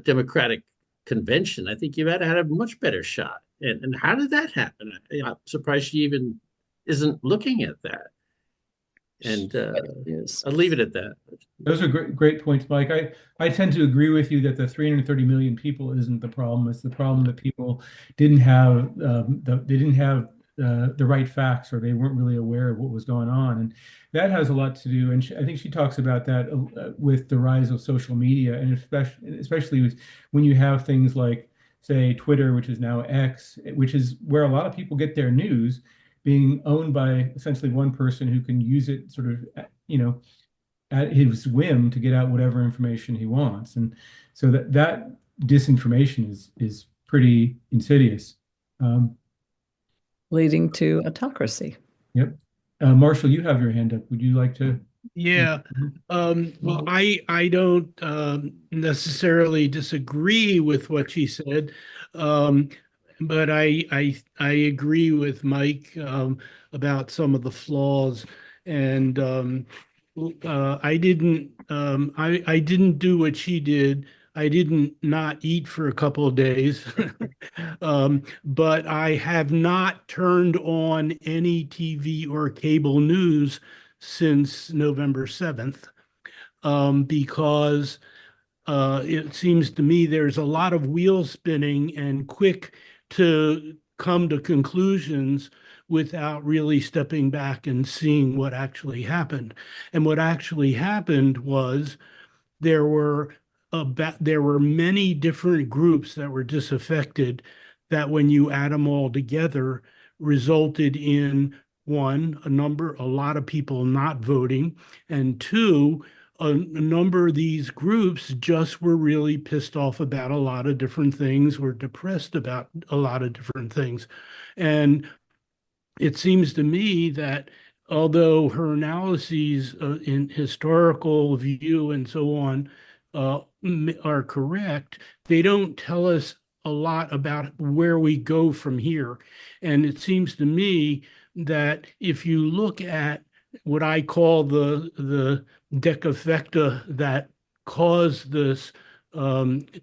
Democratic convention, I think you had a much better shot. And how did that happen? I'm surprised she even isn't looking at that. And I'll leave it at that. Those are great points, Mike. I tend to agree with you that the 330 million people isn't the problem. It's the problem that people didn't have the right facts, or they weren't really aware of what was going on, and that has a lot to do. And I think she talks about that with the rise of social media, and especially when you have things like, say, Twitter, which is now X, which is where a lot of people get their news, being owned by essentially one person who can use it sort of, at his whim to get out whatever information he wants. And so that disinformation is pretty insidious. Leading to autocracy. Yep. Marshall, you have your hand up. Would you like to? Yeah. Well, I don't necessarily disagree with what she said. But I agree with Mike about some of the flaws, and I didn't do what she did. I didn't not eat for a couple of days, but I have not turned on any TV or cable news since November 7th, because it seems to me there's a lot of wheel spinning and quick to come to conclusions without really stepping back and seeing what actually happened. And what actually happened was there were many different groups that were disaffected that when you add them all together resulted in one, a lot of people not voting, and two, a number of these groups just were really pissed off about a lot of different things, were depressed about a lot of different things. And it seems to me that although her analyses in historical view and so on are correct, they don't tell us a lot about where we go from here. And it seems to me that if you look at what I call the decafecta that caused this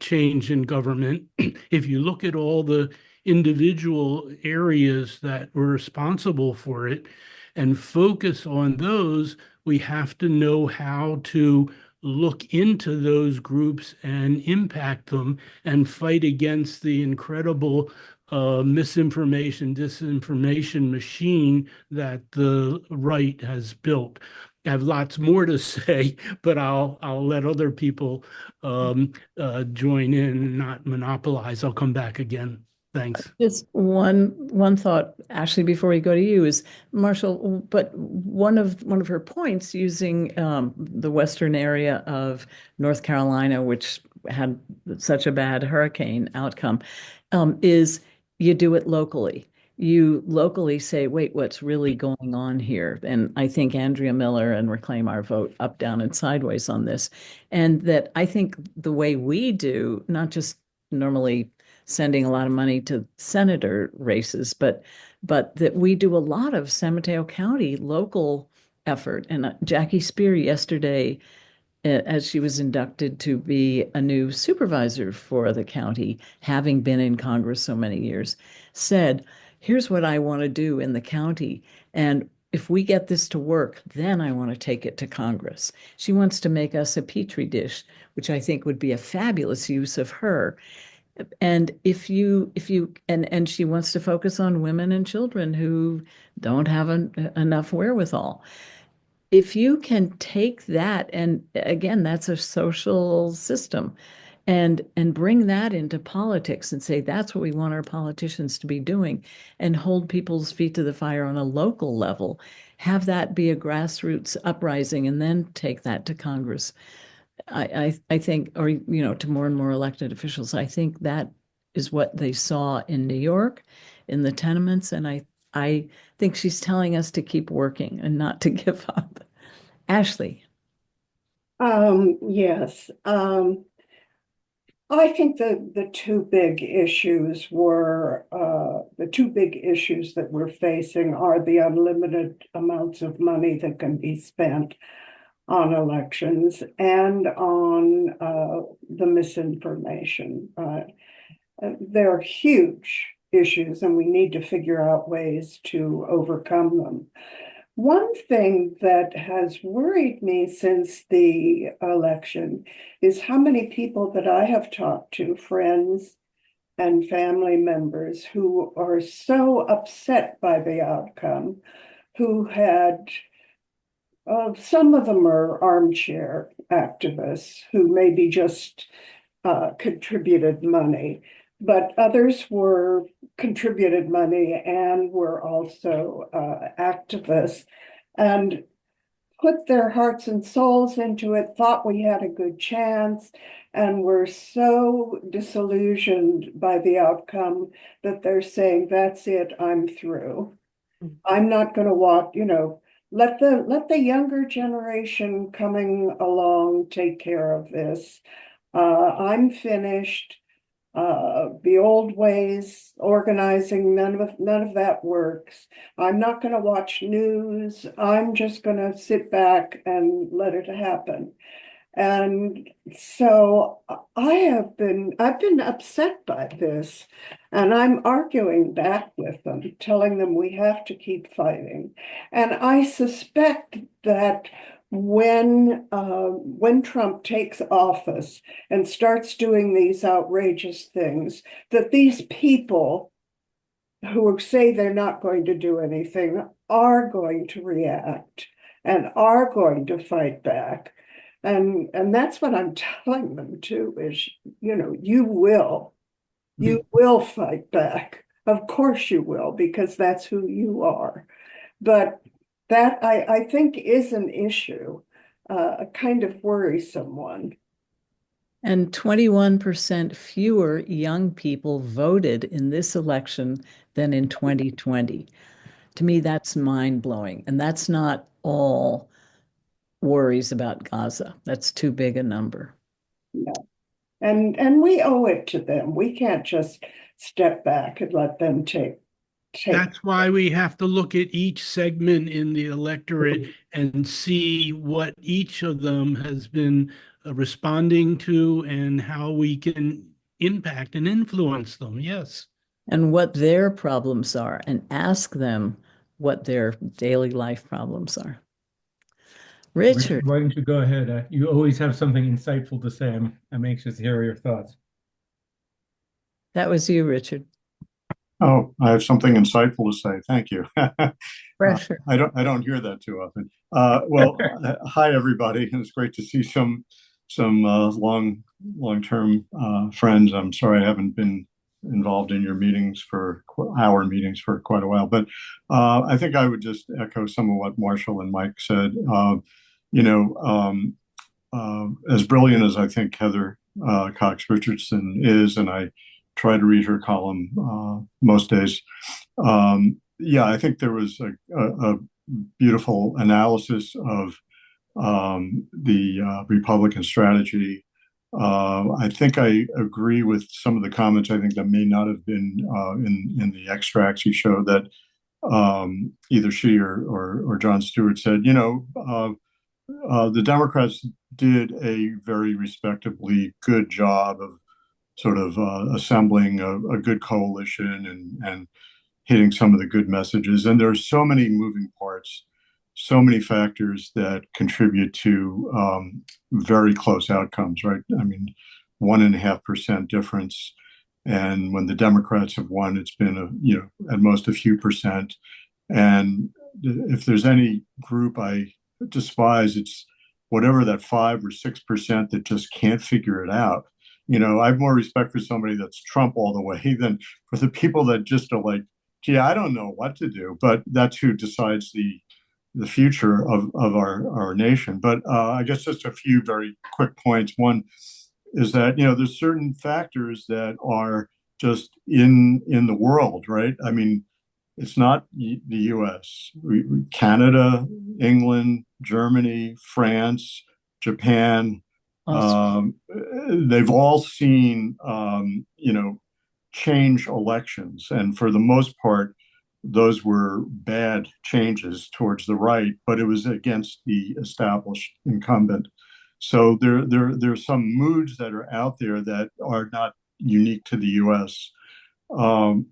change in government, if you look at all the individual areas that were responsible for it and focus on those, we have to know how to look into those groups and impact them and fight against the incredible misinformation, disinformation machine that the right has built. I have lots more to say, but I'll let other people join in and not monopolize. I'll come back again. Thanks. Just one thought, Ashley, before we go to you is Marshall, but one of her points using the western area of North Carolina, which had such a bad hurricane outcome, is you do it locally. You locally say, wait, what's really going on here? And I think Andrea Miller and Reclaim Our Vote up, down, and sideways on this. And that I think the way we do, not just normally sending a lot of money to senator races, but that we do a lot of San Mateo County local effort. And Jackie Spear yesterday, as she was inducted to be a new supervisor for the county, having been in Congress so many years, said, here's what I want to do in the county. And if we get this to work, then I want to take it to Congress. She wants to make us a petri dish, which I think would be a fabulous use of her. And if you and she wants to focus on women and children who don't have enough wherewithal. If you can take that, and again, that's a social system, and bring that into politics and say that's what we want our politicians to be doing, and hold people's feet to the fire on a local level, have that be a grassroots uprising, and then take that to Congress. I think, or to more and more elected officials. I think that is what they saw in New York, in the tenements, and I think she's telling us to keep working and not to give up. Ashley. Yes. I think the two big issues that we're facing are the unlimited amounts of money that can be spent on elections and on the misinformation. They're huge issues, and we need to figure out ways to overcome them. One thing that has worried me since the election is how many people that I have talked to, friends and family members, who are so upset by the outcome, who had some of them are armchair activists who maybe just contributed money, but others were contributed money and were also activists and put their hearts and souls into it, thought we had a good chance, and were so disillusioned by the outcome that they're saying, that's it, I'm through. I'm not going to watch, let the younger generation coming along take care of this. I'm finished. The old ways, organizing, none of that works. I'm not going to watch news. I'm just going to sit back and let it happen. And so I've been upset by this, and I'm arguing back with them, telling them we have to keep fighting. And I suspect that when Trump takes office and starts doing these outrageous things, that these people who say they're not going to do anything are going to react and are going to fight back. And that's what I'm telling them too, is, you will fight back. Of course you will, because that's who you are. But that I think is an issue, a kind of worrisome one. And 21% fewer young people voted in this election than in 2020. To me, that's mind-blowing. And that's not all worries about Gaza. That's too big a number. Yeah. And we owe it to them. We can't just step back and let them take. That's why we have to look at each segment in the electorate and see what each of them has been responding to and how we can impact and influence them. Yes. And what their problems are, and ask them what their daily life problems are. Richard. Why don't you go ahead? You always have something insightful to say. I'm anxious to hear your thoughts. That was you, Richard. Oh, I have something insightful to say. Thank you. Pressure. I don't hear that too often. Hi everybody. It's great to see some long-term friends. I'm sorry I haven't been involved in your meetings for our meetings for quite a while, but I think I would just echo some of what Marshall and Mike said. You know, as brilliant as I think Heather Cox Richardson is, and I try to read her column most days. Yeah, I think there was a beautiful analysis of the Republican strategy. I think I agree with some of the comments. I think that may not have been in the extracts he showed, that either she or John Stewart said, the Democrats did a very respectably good job of sort of assembling a good coalition and hitting some of the good messages. And there's so many moving parts, so many factors that contribute to very close outcomes, right? I mean, 1.5% difference. And when the Democrats have won, it's been at most a few percent. And if there's any group I despise, it's whatever that 5 or 6% that just can't figure it out. I have more respect for somebody that's Trump all the way than for the people that just are like, gee, I don't know what to do, but that's who decides the future of our nation. But I guess just a few very quick points. One is that, there's certain factors that are just in the world, right? I mean, it's not the US, Canada, England, Germany, France, Japan, Awesome. they've all seen, change elections. And for the most part, those were bad changes towards the right, but it was against the established incumbent. So there's some moods that are out there that are not unique to the U.S. We've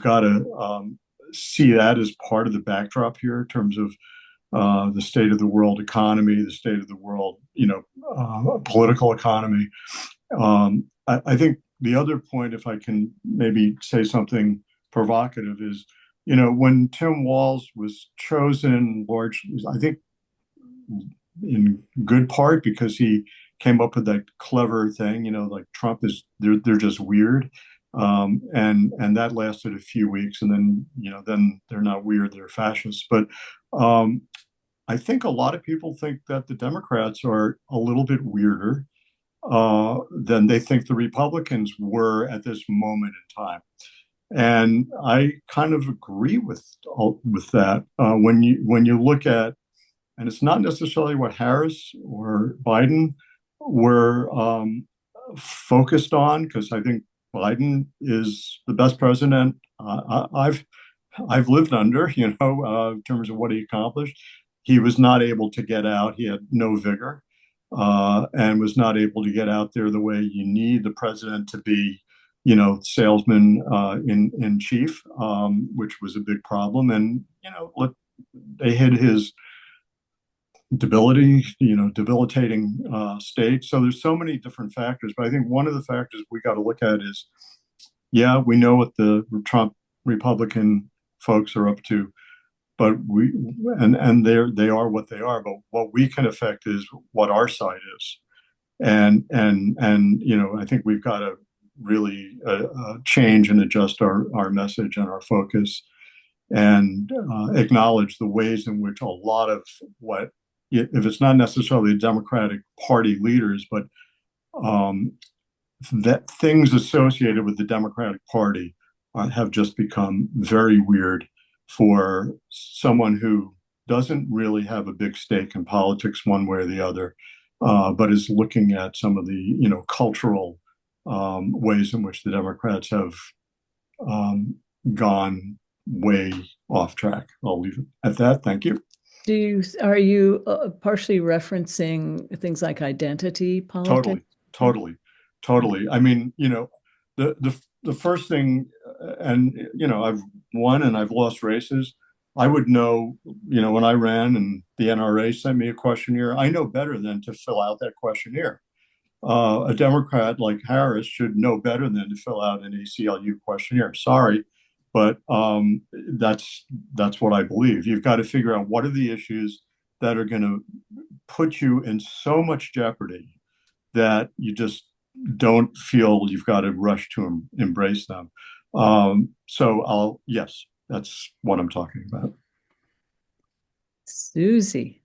got to see that as part of the backdrop here in terms of the state of the world economy, the state of the world, political economy. I think the other point, if I can maybe say something provocative, is, when Tim Walz was chosen largely, I think in good part because he came up with that clever thing, like Trump they're just weird. And that lasted a few weeks, and then they're not weird, they're fascists. But I think a lot of people think that the Democrats are a little bit weirder than they think the Republicans were at this moment in time. And I kind of agree with that. When you look at, and it's not necessarily what Harris or Biden were focused on, because I think Biden is the best president I've lived under, in terms of what he accomplished. He was not able to get out. He had no vigor, and was not able to get out there the way you need the president to be, salesman in chief, which was a big problem. And, they hit his debilitating state. So there's so many different factors. But I think one of the factors we got to look at is, yeah, we know what the Trump Republican folks are up to, but they are what they are. But what we can affect is what our side is, and I think we've got to really change and adjust our message and our focus, and acknowledge the ways in which a lot of what, if it's not necessarily Democratic Party leaders, but that things associated with the Democratic Party have just become very weird for someone who doesn't really have a big stake in politics one way or the other, but is looking at some of the cultural ways in which the Democrats have gone way off track. I'll leave it at that. Thank you. Are you partially referencing things like identity politics? Totally. I mean, the first thing, and I've won and I've lost races. I would know, when I ran and the NRA sent me a questionnaire, I know better than to fill out that questionnaire. A Democrat like Harris should know better than to fill out an ACLU questionnaire. Sorry, but that's what I believe. You've got to figure out what are the issues that are going to put you in so much jeopardy that you don't feel you've got to rush to embrace them. Yes, that's what I'm talking about. Susie.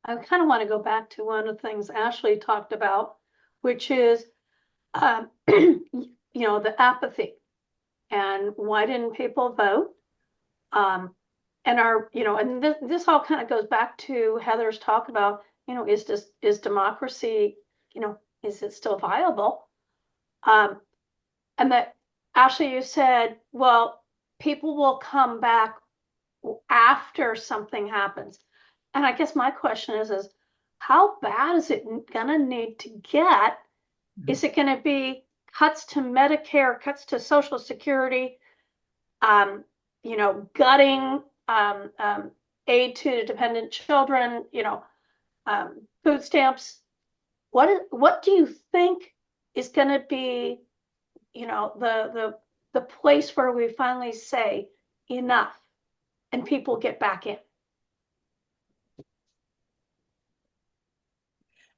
I kind of want to go back to one of the things Ashley talked about, which is, the apathy and why didn't people vote? And this all kind of goes back to Heather's talk about, is democracy, is it still viable? And that Ashley, you said, well, people will come back after something happens. And I guess my question is how bad is it gonna need to get? Is it gonna be cuts to Medicare, cuts to Social Security, gutting aid to dependent children, food stamps? What do you think is gonna be, the place where we finally say enough and people get back in?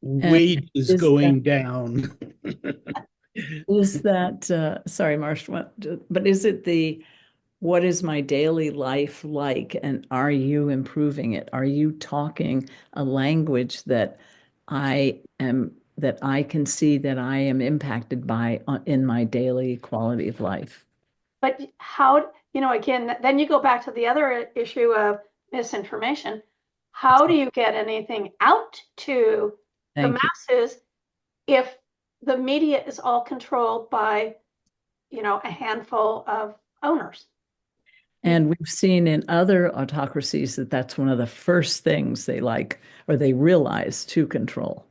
Wages going down. Is that, sorry, Marcia, but is it what is my daily life like, and are you improving it? Are you talking a language that I can see that I am impacted by in my daily quality of life? But how, again, then you go back to the other issue of misinformation. How do you get anything out to the masses if the media is all controlled by, a handful of owners? And we've seen in other autocracies that that's one of the first things they like, or they realize, to control.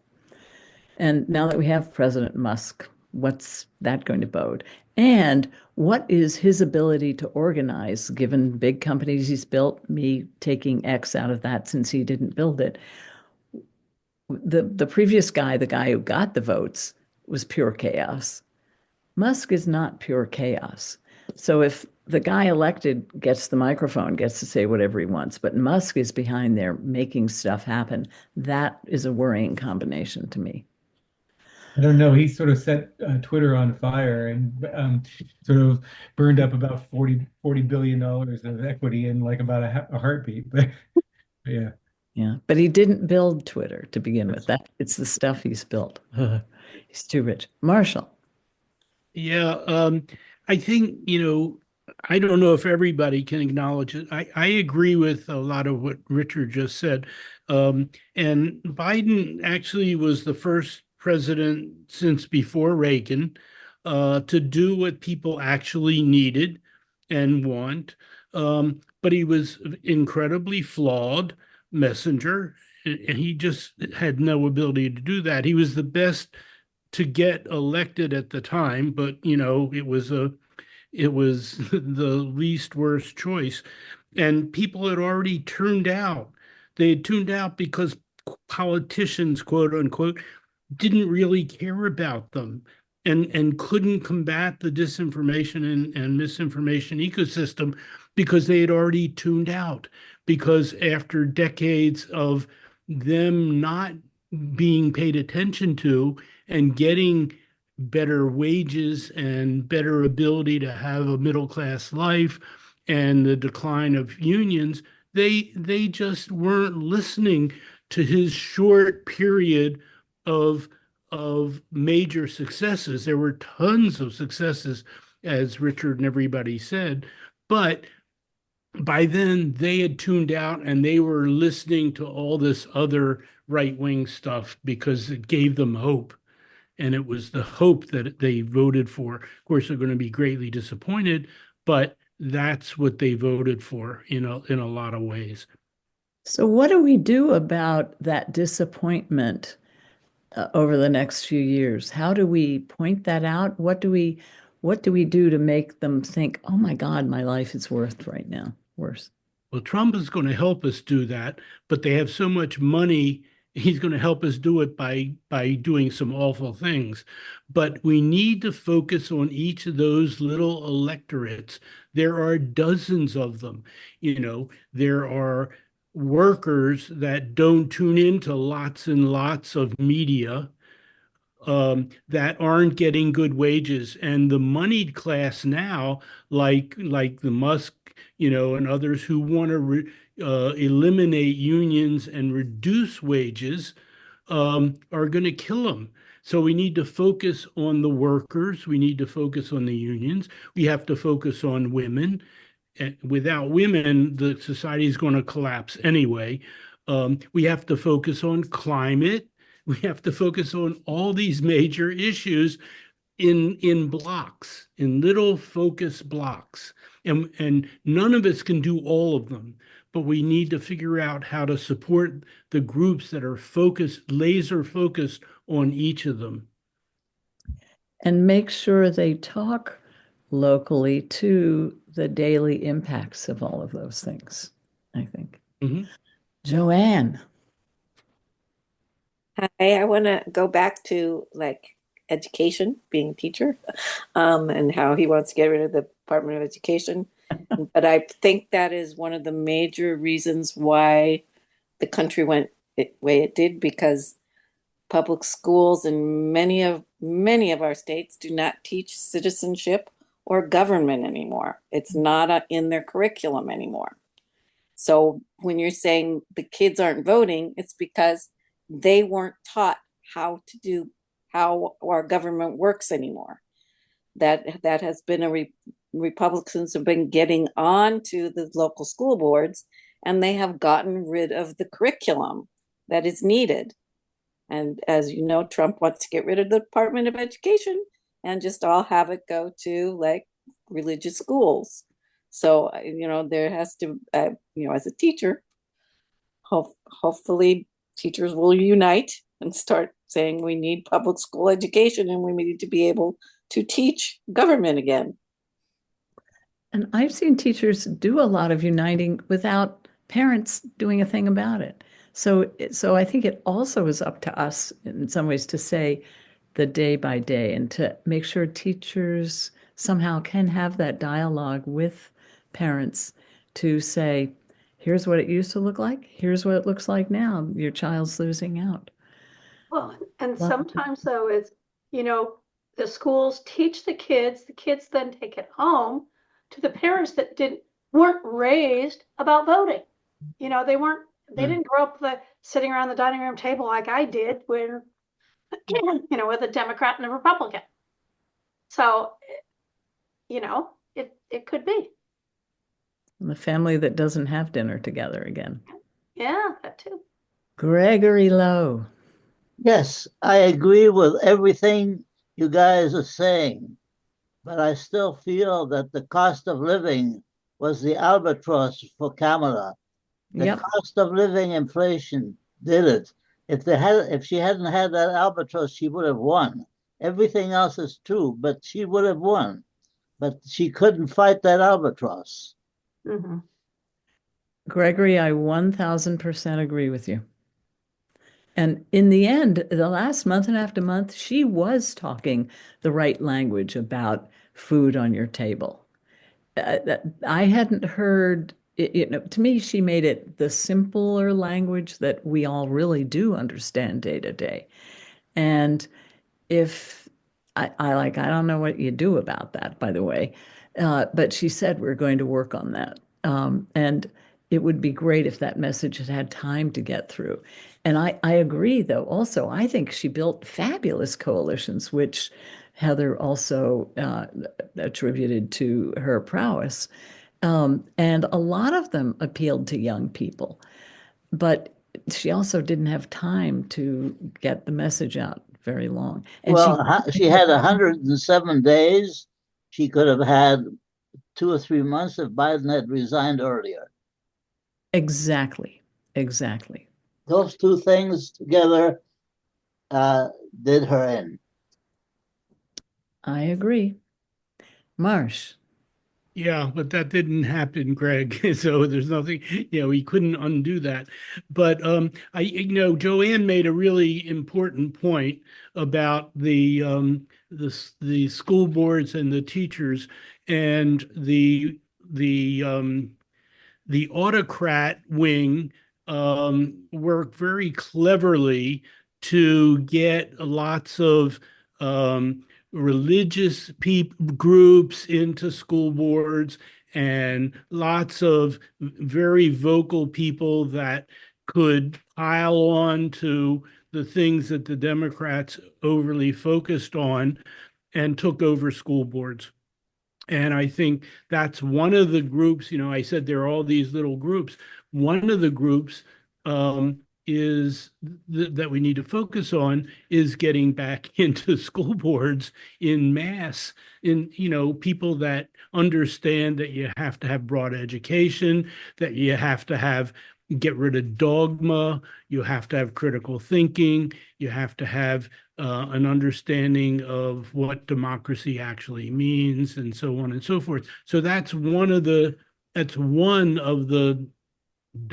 And now that we have President Musk, what's that going to bode? And what is his ability to organize, given big companies he's built, me taking X out of that since he didn't build it? The previous guy, the guy who got the votes, was pure chaos. Musk is not pure chaos. So if the guy elected gets the microphone, gets to say whatever he wants, but Musk is behind there making stuff happen, that is a worrying combination to me. I don't know. He sort of set Twitter on fire and sort of burned up about $40 billion of equity in like about a heartbeat. But yeah. Yeah, but he didn't build Twitter to begin with. It's the stuff he's built. He's too rich. Marshall. Yeah, I think, I don't know if everybody can acknowledge it. I agree with a lot of what Richard just said. And Biden actually was the first president since before Reagan to do what people actually needed and want. But he was incredibly flawed messenger, and he just had no ability to do that. He was the best to get elected at the time, but it was the least worst choice. And people had already tuned out. They had tuned out because politicians, quote unquote, didn't really care about them. and couldn't combat the disinformation and misinformation ecosystem because they had already tuned out. Because after decades of them not being paid attention to and getting better wages and better ability to have a middle class life and the decline of unions, they just weren't listening to his short period of major successes. There were tons of successes, as Richard and everybody said, but by then they had tuned out and they were listening to all this other right-wing stuff because it gave them hope. And it was the hope that they voted for. Of course, they're going to be greatly disappointed, but that's what they voted for in a lot of ways. So what do we do about that disappointment over the next few years? How do we point that out? What do we do to make them think, oh my God, my life is worse? Well, Trump is going to help us do that, but they have so much money, he's going to help us do it by doing some awful things. But we need to focus on each of those little electorates. There are dozens of them. There are workers that don't tune into lots and lots of media, that aren't getting good wages, and the moneyed class now, like the Musk, and others who want to eliminate unions and reduce wages, are going to kill them. So we need to focus on the workers. We need to focus on the unions. We have to focus on women. Without women, the society is going to collapse anyway. We have to focus on climate. We have to focus on all these major issues in blocks, in little focus blocks. And none of us can do all of them, but we need to figure out how to support the groups that are focused, laser focused on each of them. And make sure they talk locally to the daily impacts of all of those things, I think. Mm-hmm. Joanne. Hi, I want to go back to education, being a teacher, and how he wants to get rid of the Department of Education. But I think that is one of the major reasons why the country went the way it did, because public schools in many of our states do not teach citizenship or government anymore. It's not in their curriculum anymore. So when you're saying the kids aren't voting, it's because they weren't taught how our government works anymore. That has been Republicans have been getting on to the local school boards, and they have gotten rid of the curriculum that is needed. And as you know, Trump wants to get rid of the Department of Education and just all have it go to religious schools. So, there has to, as a teacher, hopefully teachers will unite and start saying we need public school education and we need to be able to teach government again. And I've seen teachers do a lot of uniting without parents doing a thing about it. So I think it also is up to us in some ways to say the day by day and to make sure teachers somehow can have that dialogue with parents to say, here's what it used to look like. Here's what it looks like now. Your child's losing out. Well, and sometimes though it's, the schools teach the kids then take it home to the parents that weren't raised about voting. They didn't grow up sitting around the dining room table like I did with a Democrat and a Republican. So, it could be. And the family that doesn't have dinner together again. Yeah, that too. Gregory Lowe. Yes, I agree with everything you guys are saying, but I still feel that the cost of living was the albatross for Kamala. The cost of living inflation did it. If she hadn't had that albatross, she would have won. Everything else is true, but she would have won. But she couldn't fight that albatross. Gregory, I 1000% agree with you. And in the end, the last month and after month, she was talking the right language about food on your table. I hadn't heard, to me, she made it the simpler language that we all really do understand day to day. And if I don't know what you do about that, by the way, but she said we're going to work on that. And it would be great if that message had had time to get through. And I agree, though, also, I think she built fabulous coalitions, which Heather also attributed to her prowess. And a lot of them appealed to young people. But she also didn't have time to get the message out very long. And Well, she had 107 days. She could have had 2 or 3 months if Biden had resigned earlier. exactly, exactly. Those two things together did her in. I agree. Marsh. Yeah, but that didn't happen, Greg. So there's nothing, he couldn't undo that. But Joanne made a really important point about the school boards and the teachers and the autocrat wing work very cleverly to get lots of religious groups into school boards and lots of very vocal people that could pile on to the things that the Democrats overly focused on and took over school boards. And I think that's one of the groups, I said there are all these little groups. One of the groups is that we need to focus on is getting back into school boards in mass, in, people that understand that you have to have broad education, that you have to get rid of dogma, you have to have critical thinking, you have to have an understanding of what democracy actually means, and so on and so forth. So that's one of the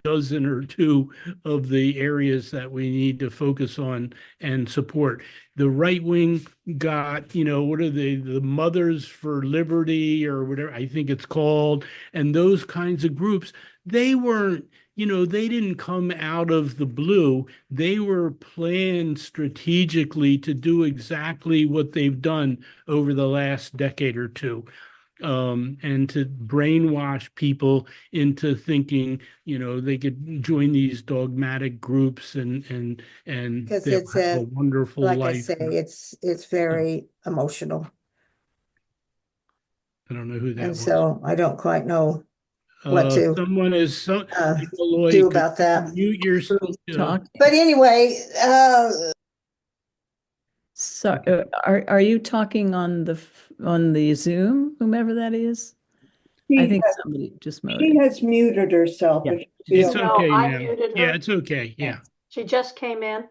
dozen or two of the areas that we need to focus on and support. The right wing got, what are the Mothers for Liberty or whatever I think it's called, and those kinds of groups. They weren't, they didn't come out of the blue. They were planned strategically to do exactly what they've done over the last decade or two. And to brainwash people into thinking, they could join these dogmatic groups and Because they'll it's have a wonderful like I life. say, it's very emotional. I don't know who that And was. so I don't quite know what to Someone is do about that. Mute your Talk. But anyway, So are you talking on the Zoom, whomever that is? I think somebody just She muted. has muted herself. Yeah. But It's No, okay I now. muted her. Yeah, it's okay. Yeah. She just came in.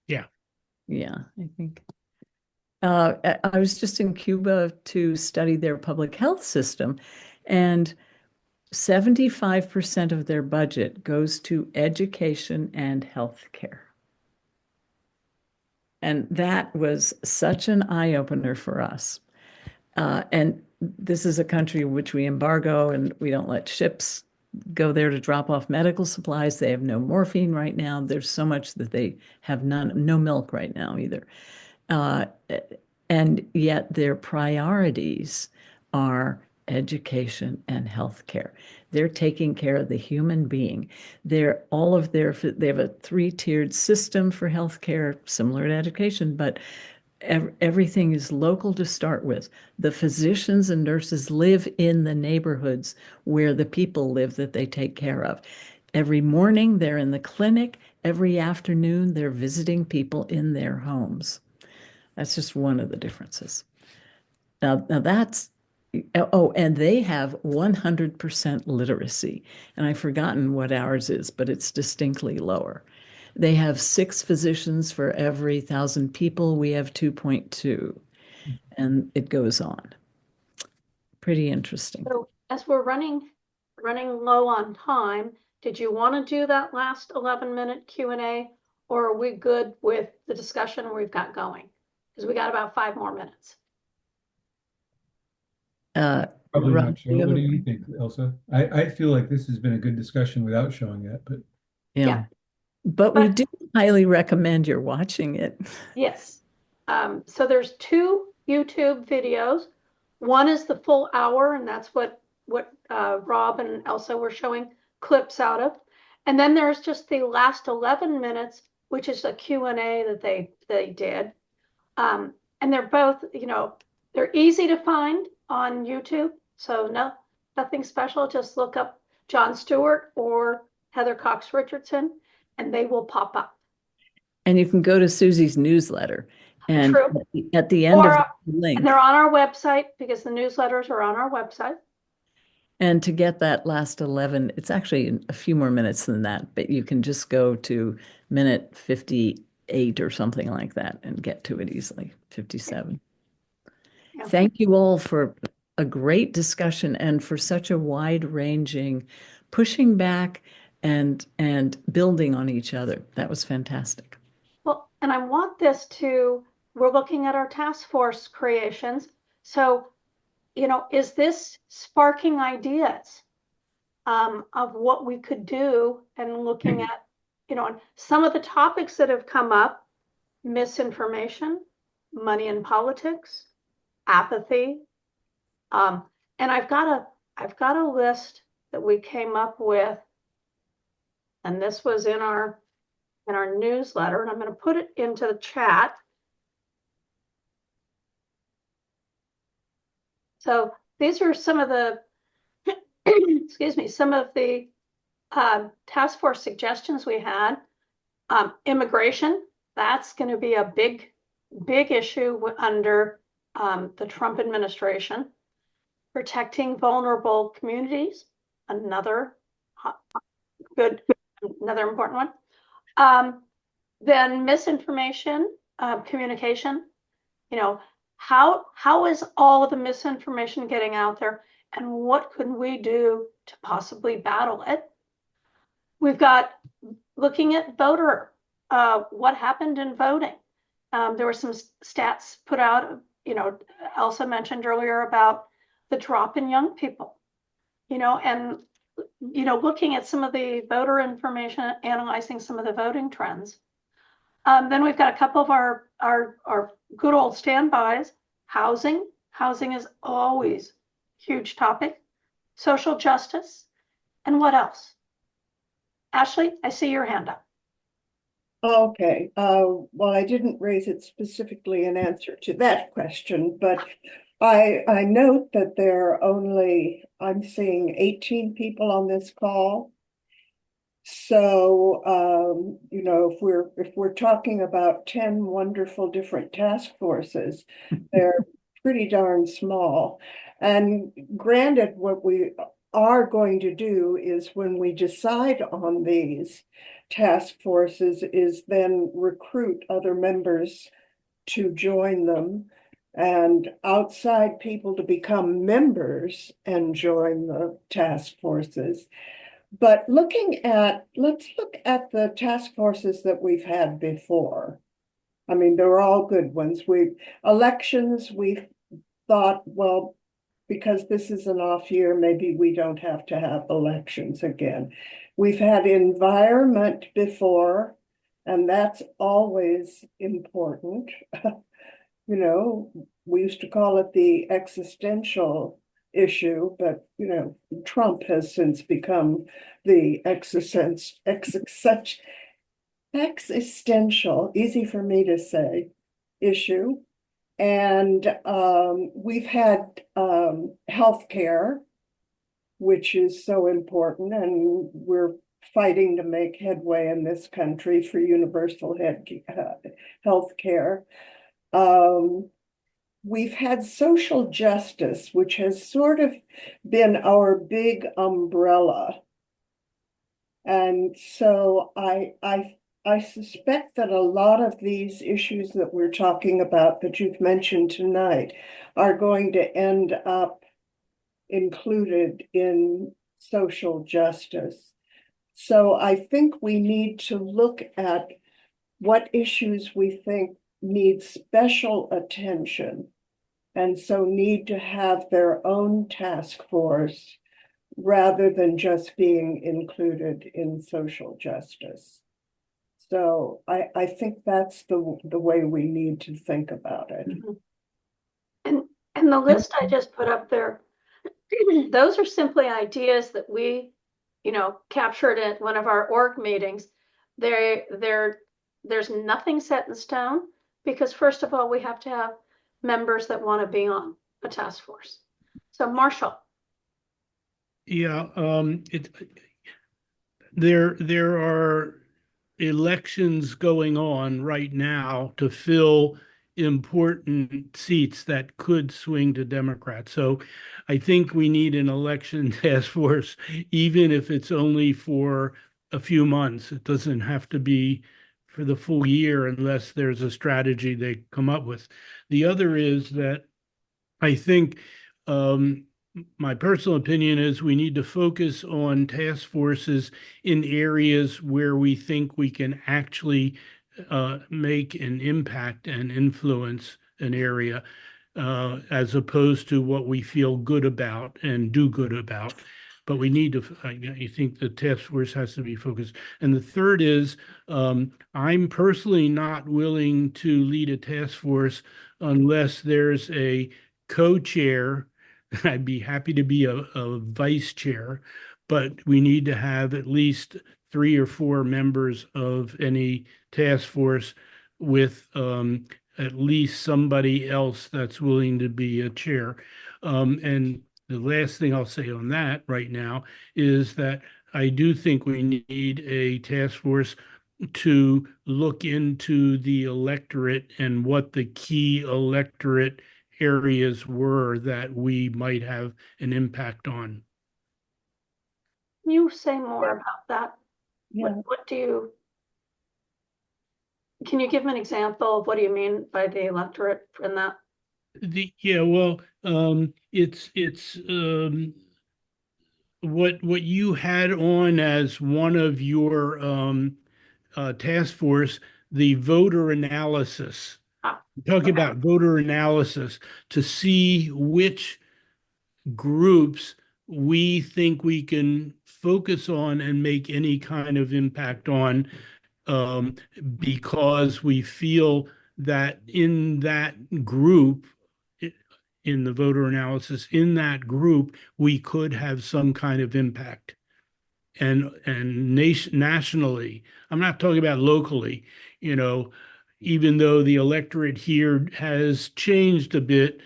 Yeah. Yeah, I think. I was just in Cuba to study their public health system, and 75% of their budget goes to education and healthcare. And that was such an eye-opener for us. And this is a country in which we embargo and we don't let ships go there to drop off medical supplies. They have no morphine right now. There's so much that they have no milk right now either. And yet their priorities are education and healthcare. They're taking care of the human being. They have a 3-tiered system for healthcare, similar to education, but everything is local to start with. The physicians and nurses live in the neighborhoods where the people live that they take care of. Every morning they're in the clinic. Every afternoon they're visiting people in their homes. That's just one of the differences. Now that's, and they have 100% literacy. And I've forgotten what ours is, but it's distinctly lower. They have 6 physicians for every 1,000 people. We have 2.2, and it goes on. Pretty interesting. So as we're running low on time, did you want to do that last 11-minute Q&A, or are we good with the discussion we've got going? Because we got about 5 more minutes. Probably Rob, not sure. What do you think, Elsa? I feel like this has been a good discussion without showing it, but yeah. But we do highly recommend you're watching it. Yes. So there's 2 YouTube videos. One is the full hour, and that's what Rob and Elsa were showing clips out of. And then there's just the last 11 minutes, which is a Q&A that they did. And they're both, they're easy to find on YouTube. So nothing special. Just look up Jon Stewart or Heather Cox Richardson, and they will pop up. And you can go to Susie's newsletter. And True. at the end of the link. And they're on our website because the newsletters are on our website. And to get that last 11, it's actually a few more minutes than that, but you can just go to minute 58 or something like that and get to it easily, 57. Yeah. Thank you all for a great discussion and for such a wide-ranging pushing back and building on each other. That was fantastic. Well, and I want this we're looking at our task force creations. So, is this sparking ideas of what we could do, and looking at, some of the topics that have come up: misinformation, money in politics, apathy. And I've got a list that we came up with, and this was in our newsletter, and I'm going to put it into the chat. So these are some of the, excuse me, some of the task force suggestions we had. Immigration, that's going to be a big issue under the Trump administration. Protecting vulnerable communities, another important one. Then misinformation, communication. How is all of the misinformation getting out there, and what could we do to possibly battle it? We've got looking at voter, what happened in voting. There were some stats put out, Elsa mentioned earlier about the drop in young people, and, looking at some of the voter information, analyzing some of the voting trends. Then we've got a couple of our good old standbys. Housing is always a huge topic. Social justice, and what else? Ashley, I see your hand up. Okay, well, I didn't raise it specifically in answer to that question, but I note that there are only, I'm seeing 18 people on this call. So, if we're talking about 10 wonderful different task forces, they're pretty darn small. And granted, what we are going to do is, when we decide on these task forces, is then recruit other members to join them, and outside people to become members and join the task forces. But let's look at the task forces that we've had before. I mean, they're all good ones. Elections, we've thought, well, because this is an off year, maybe we don't have to have elections again. We've had environment before, and that's always important. We used to call it the existential issue, but Trump has since become the existential, easy for me to say, issue. And we've had healthcare, which is so important, and we're fighting to make headway in this country for universal health care. We've had social justice, which has sort of been our big umbrella. And so I suspect that a lot of these issues that we're talking about, that you've mentioned tonight, are going to end up included in social justice. So I think we need to look at what issues we think need special attention and so need to have their own task force rather than just being included in social justice. So I think that's the way we need to think about it. And the list I just put up there, those are simply ideas that we, captured at one of our org meetings. There's nothing set in stone because first of all, we have to have members that want to be on a task force. So Marshall. Yeah, there are elections going on right now to fill important seats that could swing to Democrats. So I think we need an election task force, even if it's only for a few months. It doesn't have to be for the full year unless there's a strategy they come up with. The other is that I think my personal opinion is we need to focus on task forces in areas where we think we can actually make an impact and influence an area, as opposed to what we feel good about and do good about. But we need to, I think the task force has to be focused. And the third is I'm personally not willing to lead a task unless there's a co-chair. I'd be happy to be a vice chair, but we need to have at least 3 or 4 members of any task force with at least somebody else that's willing to be a chair. And the last thing I'll say on that right now is that I do think we need a task force to look into the electorate and what the key electorate areas were that we might have an impact on. Can you say more about that? Yeah. Can you give an example of what do you mean by the electorate in that? It's what you had on as one of your task force, the voter analysis. Talking about voter analysis to see which groups we think we can focus on and make any kind of impact on, because we feel that in that group, in the voter analysis, in that group, we could have some kind of impact. And nationally, I'm not talking about locally, even though the electorate here has changed a bit,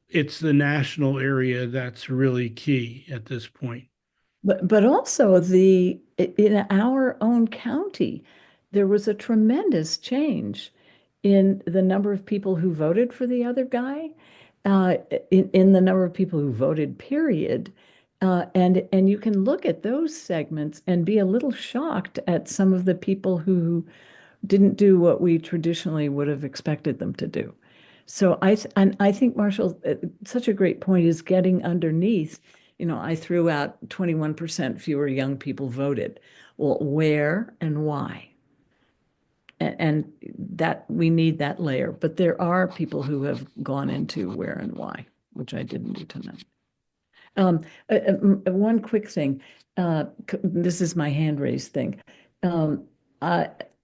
it's the national area that's really key at this point. But also in our own county, there was a tremendous change in the number of people who voted for the other guy, in the number of people who voted, period. And you can look at those segments and be a little shocked at some of the people who didn't do what we traditionally would have expected them to do. So I think, Marshall, such a great point is getting underneath. I threw out 21% fewer young people voted. Well, where and why? And that we need that layer. But there are people who have gone into where and why, which I didn't do tonight. One quick thing. This is my hand raised thing.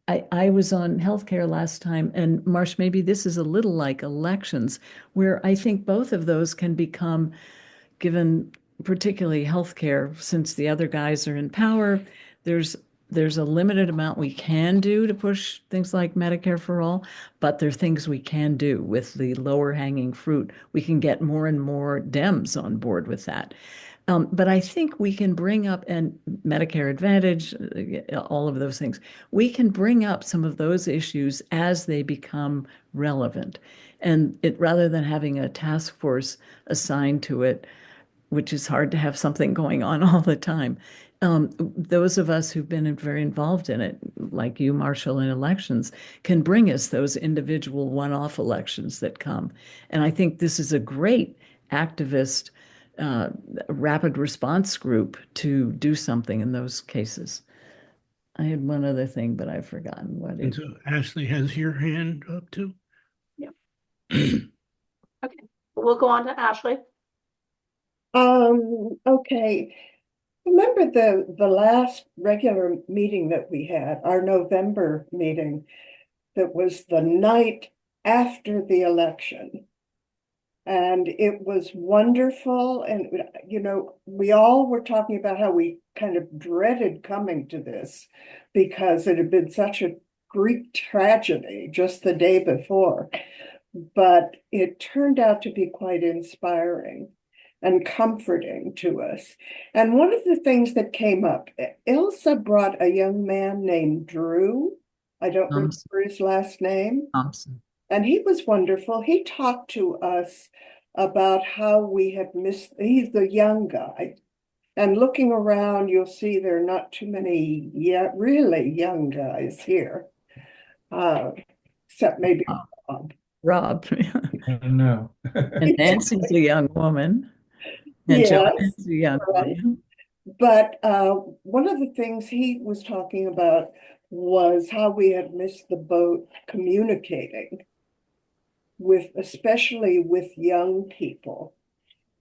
I was on healthcare last time, and Marsh, maybe this is a little like elections, where I think both of those can become, given particularly healthcare, since the other guys are in power, there's a limited amount we can do to push things like Medicare for all, but there are things we can do with the lower hanging fruit. We can get more and more Dems on board with that. But I think we can bring up, and Medicare Advantage, all of those things, we can bring up some of those issues as they become relevant. And rather than having a task force assigned to it, which is hard to have something going on all the time. Those of us who've been very involved in it, like you, Marshall, in elections, can bring us those individual one-off elections that come. And I think this is a great activist rapid response group to do something in those cases. I had one other thing, but I've forgotten what And it. so Ashley has your hand up too. Yep. Okay, we'll go on to Ashley. Okay. Remember the last regular meeting that we had, our November meeting, that was the night after the election. And it was wonderful. And, we all were talking about how we kind of dreaded coming to this because it had been such a Greek tragedy just the day before. But it turned out to be quite inspiring and comforting to us. And one of the things that came up, Ilsa brought a young man named Drew. I don't remember his last name. Thompson. And he was wonderful. He talked to us about how we had missed, he's the young guy. And looking around, you'll see there are not too many really young guys here, except maybe Rob. Rob. I don't know. And Nancy's a young woman. And Yes, Joanne's a young right. woman. But one of the things he was talking about was how we had missed the boat communicating especially with young people,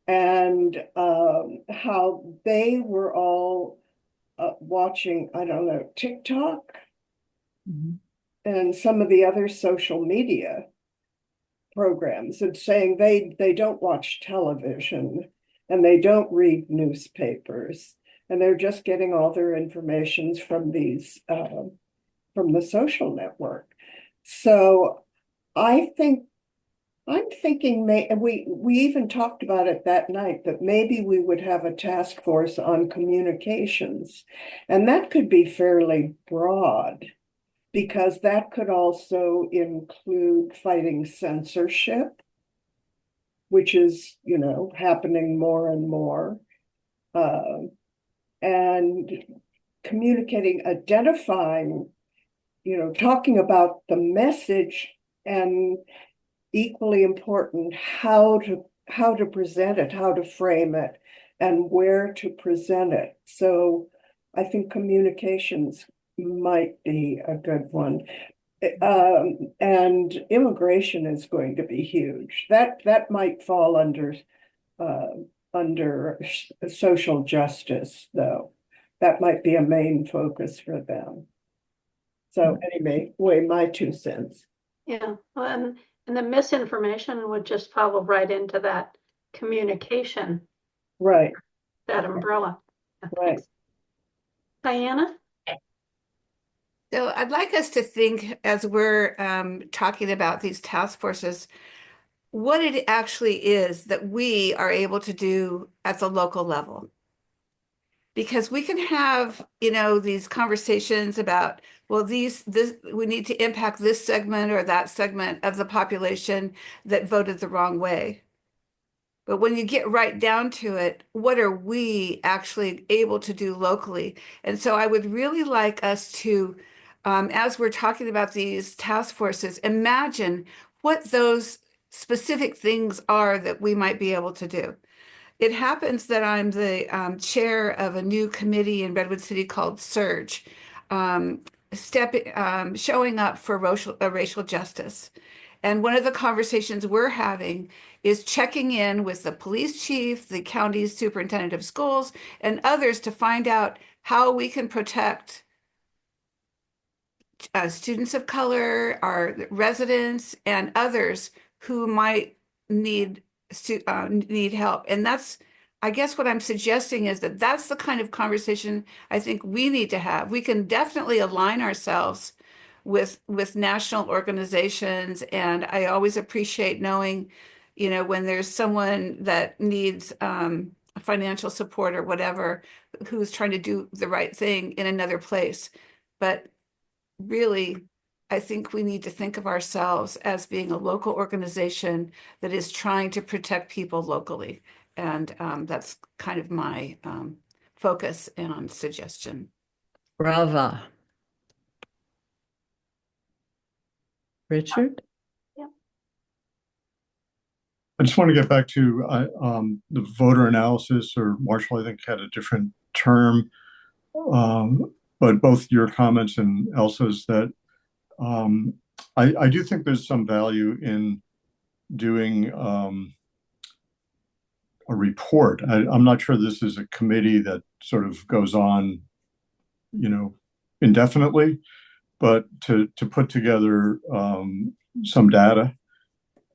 and how they were all watching, I don't know, TikTok and some of the other social media programs, and saying they don't watch television and they don't read newspapers, and they're just getting all their informations from these from the social network. So I'm thinking we even talked about it that night, that maybe we would have a task force on communications, and that could be fairly broad, because that could also include fighting censorship, which is, happening more and more, and communicating, identifying, talking about the message, and equally important, how to present it, how to frame it, and where to present it. So I think communications might be a good one. And immigration is going to be huge. That might fall under social justice, though. That might be a main focus for them. So anyway, my 2 cents. Yeah, and the misinformation would just fall right into that communication, Right, that umbrella. right. Diana? So I'd like us to think, as we're talking about these task forces, what it actually is that we are able to do at the local level. Because we can have, these conversations about, well, this we need to impact this segment or that segment of the population that voted the wrong way. But when you get right down to it, what are we actually able to do locally? And so I would really like us to, as we're talking about these task forces, imagine what those specific things are that we might be able to do. It happens that I'm the chair of a new committee in Redwood City called Surge, showing up for racial justice. And one of the conversations we're having is checking in with the police chief, the county's superintendent of schools, and others to find out how we can protect students of color, our residents, and others who might need help. And I guess what I'm suggesting is that that's the kind of conversation I think we need to have. We can definitely align ourselves with national organizations, and I always appreciate knowing, when there's someone that needs financial support or whatever, who's trying to do the right thing in another place. But really, I think we need to think of ourselves as being a local organization that is trying to protect people locally. And that's kind of my focus and suggestion. Brava. Richard? I just want to get back to the voter analysis, or Marshall, I think, had a different term. but both your comments and Elsa's that I do think there's some value in doing a report. I'm not sure this is a committee that sort of goes on, indefinitely, but to put together some data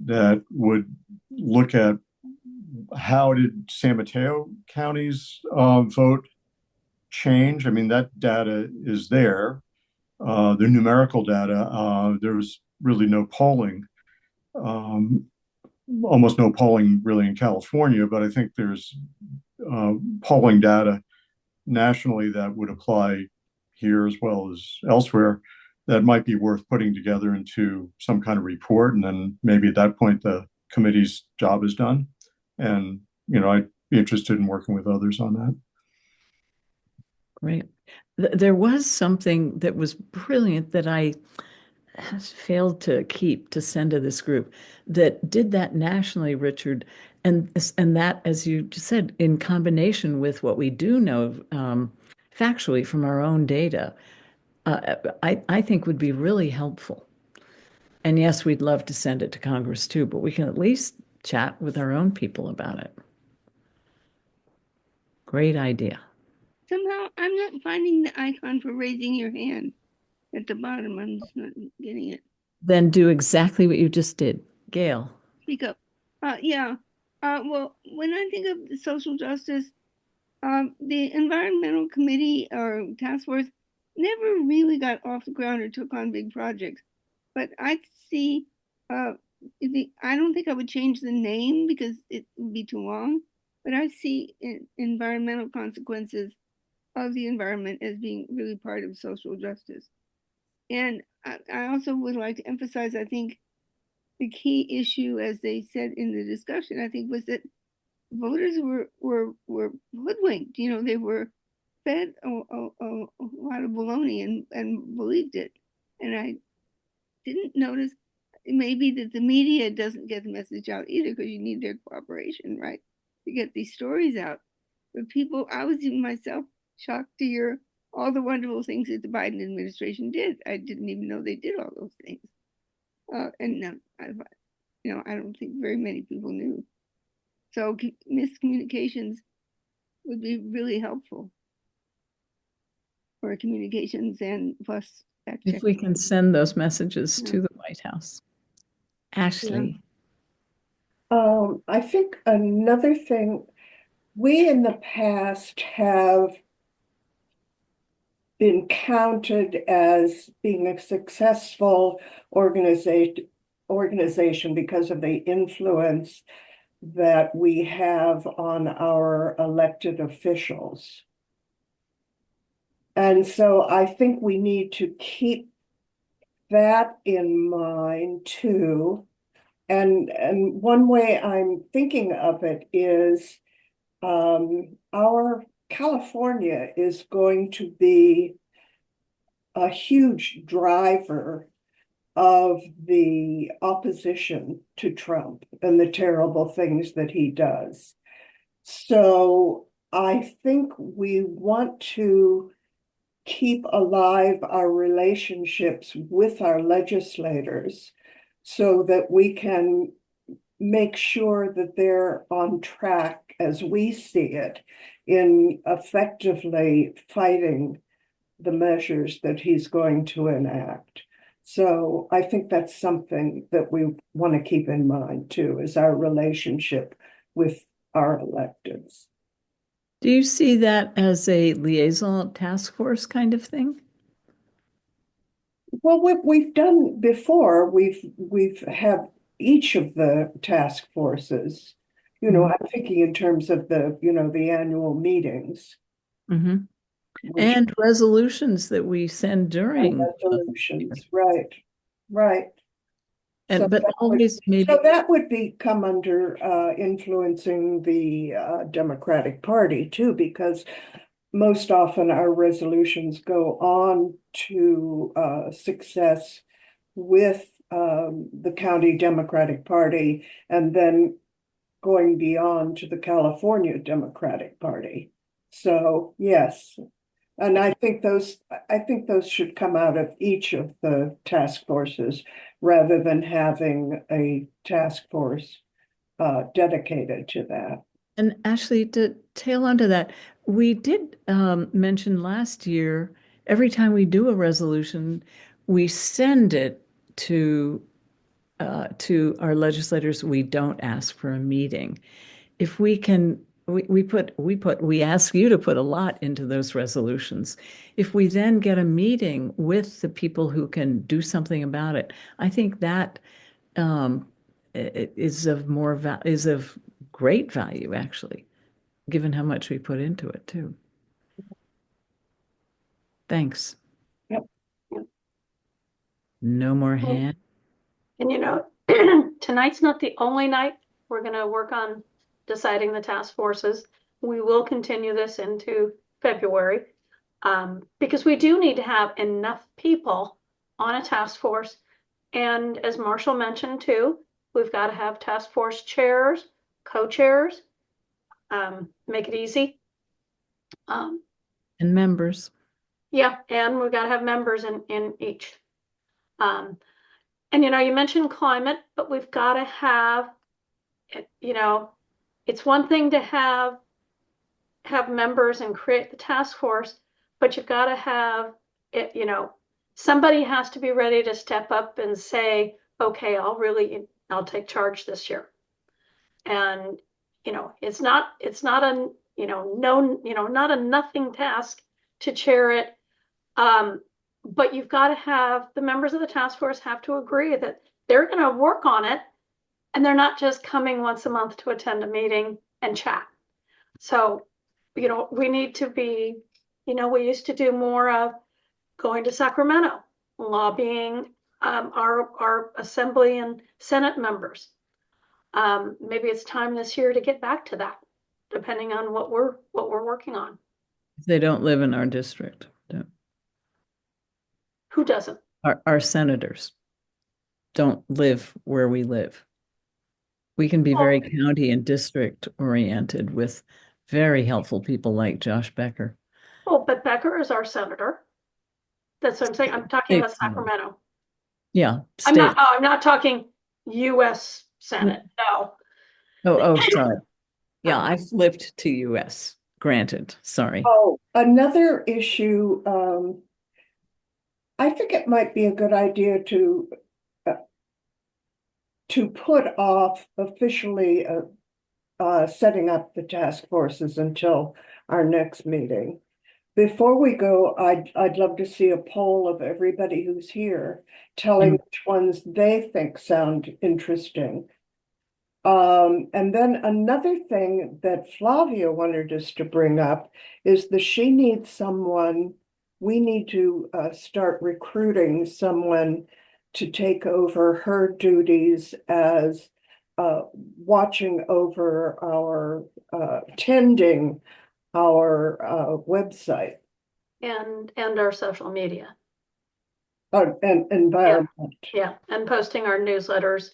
that would look at how did San Mateo County's vote change. I mean, that data is there. The numerical data, there was really no polling, almost no polling really in California, but I think there's polling data nationally that would apply here as well as elsewhere that might be worth putting together into some kind of report. And then maybe at that point, the committee's job is done. And, I'd be interested in working with others on that. Great. There was something that was brilliant that I failed to send to this group that did that nationally, Richard. And that, as you just said, in combination with what we do know factually from our own data, I think would be really helpful. And yes, we'd love to send it to Congress too, but we can at least chat with our own people about it. Great idea. Somehow I'm not finding the icon for raising your hand at the bottom. I'm just not getting it. Then do exactly what you just did. Gail. Speak up. Yeah. Well, when I think of the social justice, the environmental committee or task force never really got off the ground or took on big projects. But I see, I don't think I would change the name because it would be too long, but I see environmental consequences of the environment as being really part of social justice. And I also would like to emphasize, I think the key issue, as they said in the discussion, I think was that voters were hoodwinked. They were fed a lot of baloney and believed it. And I didn't notice maybe that the media doesn't get the message out either, because you need their cooperation, right, to get these stories out. But people, I was even myself shocked to hear all the wonderful things that the Biden administration did. I didn't even know they did all those things. And I don't think very many people knew. So miscommunications would be really helpful for communications and plus fact checking. If we can send those messages to the White House. Ashley. I think another thing, we in the past have been counted as being a successful organization because of the influence that we have on our elected officials. And so I think we need to keep that in mind too. And one way I'm thinking of it is our California is going to be a huge driver of the opposition to Trump and the terrible things that he does. So I think we want to keep alive our relationships with our legislators so that we can make sure that they're on track as we see it in effectively fighting the measures that he's going to enact. So I think that's something that we want to keep in mind too, is our relationship with our electeds. Do you see that as a liaison task force kind of thing? Well, what we've done before, we've had each of the task forces, I'm thinking in terms of the annual meetings. Mm-hmm. And resolutions that we send during resolutions, right. And so but always maybe so that would come under influencing the Democratic Party too, because most often our resolutions go on to success with the county Democratic Party and then going beyond to the California Democratic Party. So yes, And I think those should come out of each of the task forces rather than having a task force dedicated to that. And actually, to tail onto that, we did mention last year, every time we do a resolution, we send it to our legislators. We don't ask for a meeting. If we can, we ask you to put a lot into those resolutions. If we then get a meeting with the people who can do something about it, I think that is of great value, actually, given how much we put into it too. Thanks. Yep. No more hand. And tonight's not the only night we're going to work on deciding the task forces. We will continue this into February because we do need to have enough people on a task force. And as Marshall mentioned too, we've got to have task force chairs, co-chairs, make it easy. And members. Yeah, and we've got to have members in each. And you mentioned climate, but we've got to have, it's one thing to have members and create the task force, but you've got to have it, somebody has to be ready to step up and say, okay, I'll take charge this year. And, it's not a, not a nothing task to chair it. But you've got to have the members of the task force have to agree that they're going to work on it and they're not just coming once a month to attend a meeting and chat. So, we need to be, we used to do more of going to Sacramento, lobbying our assembly and Senate members. Maybe it's time this year to get back to that, depending on what we're working on. They don't live in our district. Who doesn't? Our senators don't live where we live. We can be very county and district oriented with very helpful people like Josh Becker. Oh, but Becker is our senator. That's what I'm saying. I'm talking about Sacramento. Yeah. I'm not talking U.S. Senate. No. Oh, sorry. Yeah, I flipped to U.S. Granted. Sorry. Oh, another issue. I think it might be a good idea to put off officially setting up the task forces until our next meeting. Before we go, I'd love to see a poll of everybody who's here telling which ones they think sound interesting. And then another thing that Flavia wanted us to bring up is that she needs someone. We need to start recruiting someone to take over her duties as watching over our tending our website and our social media. And environment. Yeah, and posting our newsletters,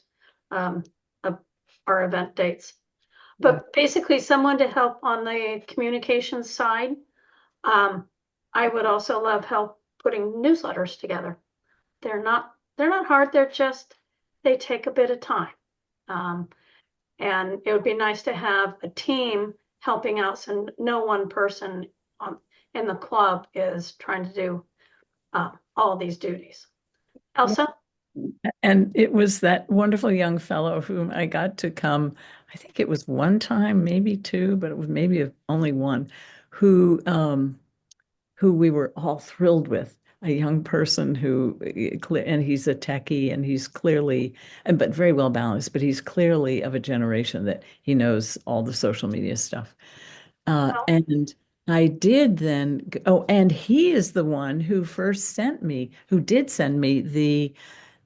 our event dates. But basically someone to help on the communications side. I would also love help putting newsletters together. They're not hard. They take a bit of time. And it would be nice to have a team helping out, so no one person in the club is trying to do all these duties. Elsa? And it was that wonderful young fellow whom I got to come, I think it was one time, maybe two, but it was maybe only one, who we were all thrilled with. A young person and he's a techie and he's clearly, but very well balanced, but he's clearly of a generation that he knows all the social media stuff. And I did then, and he is the one who did send me the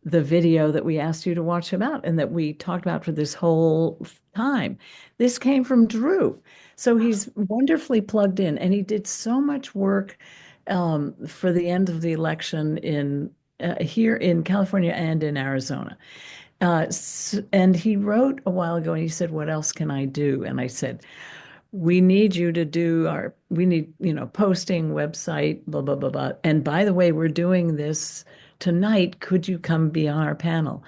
video that we asked you to watch about and that we talked about for this whole time. This came from Drew. So he's wonderfully plugged in, and he did so much work for the end of the election here in California and in Arizona. And he wrote a while ago and he said, what else can I do? And I said, we need you to do we need, posting, website, blah, blah, blah, blah. And by the way, we're doing this tonight. Could you come be on our panel?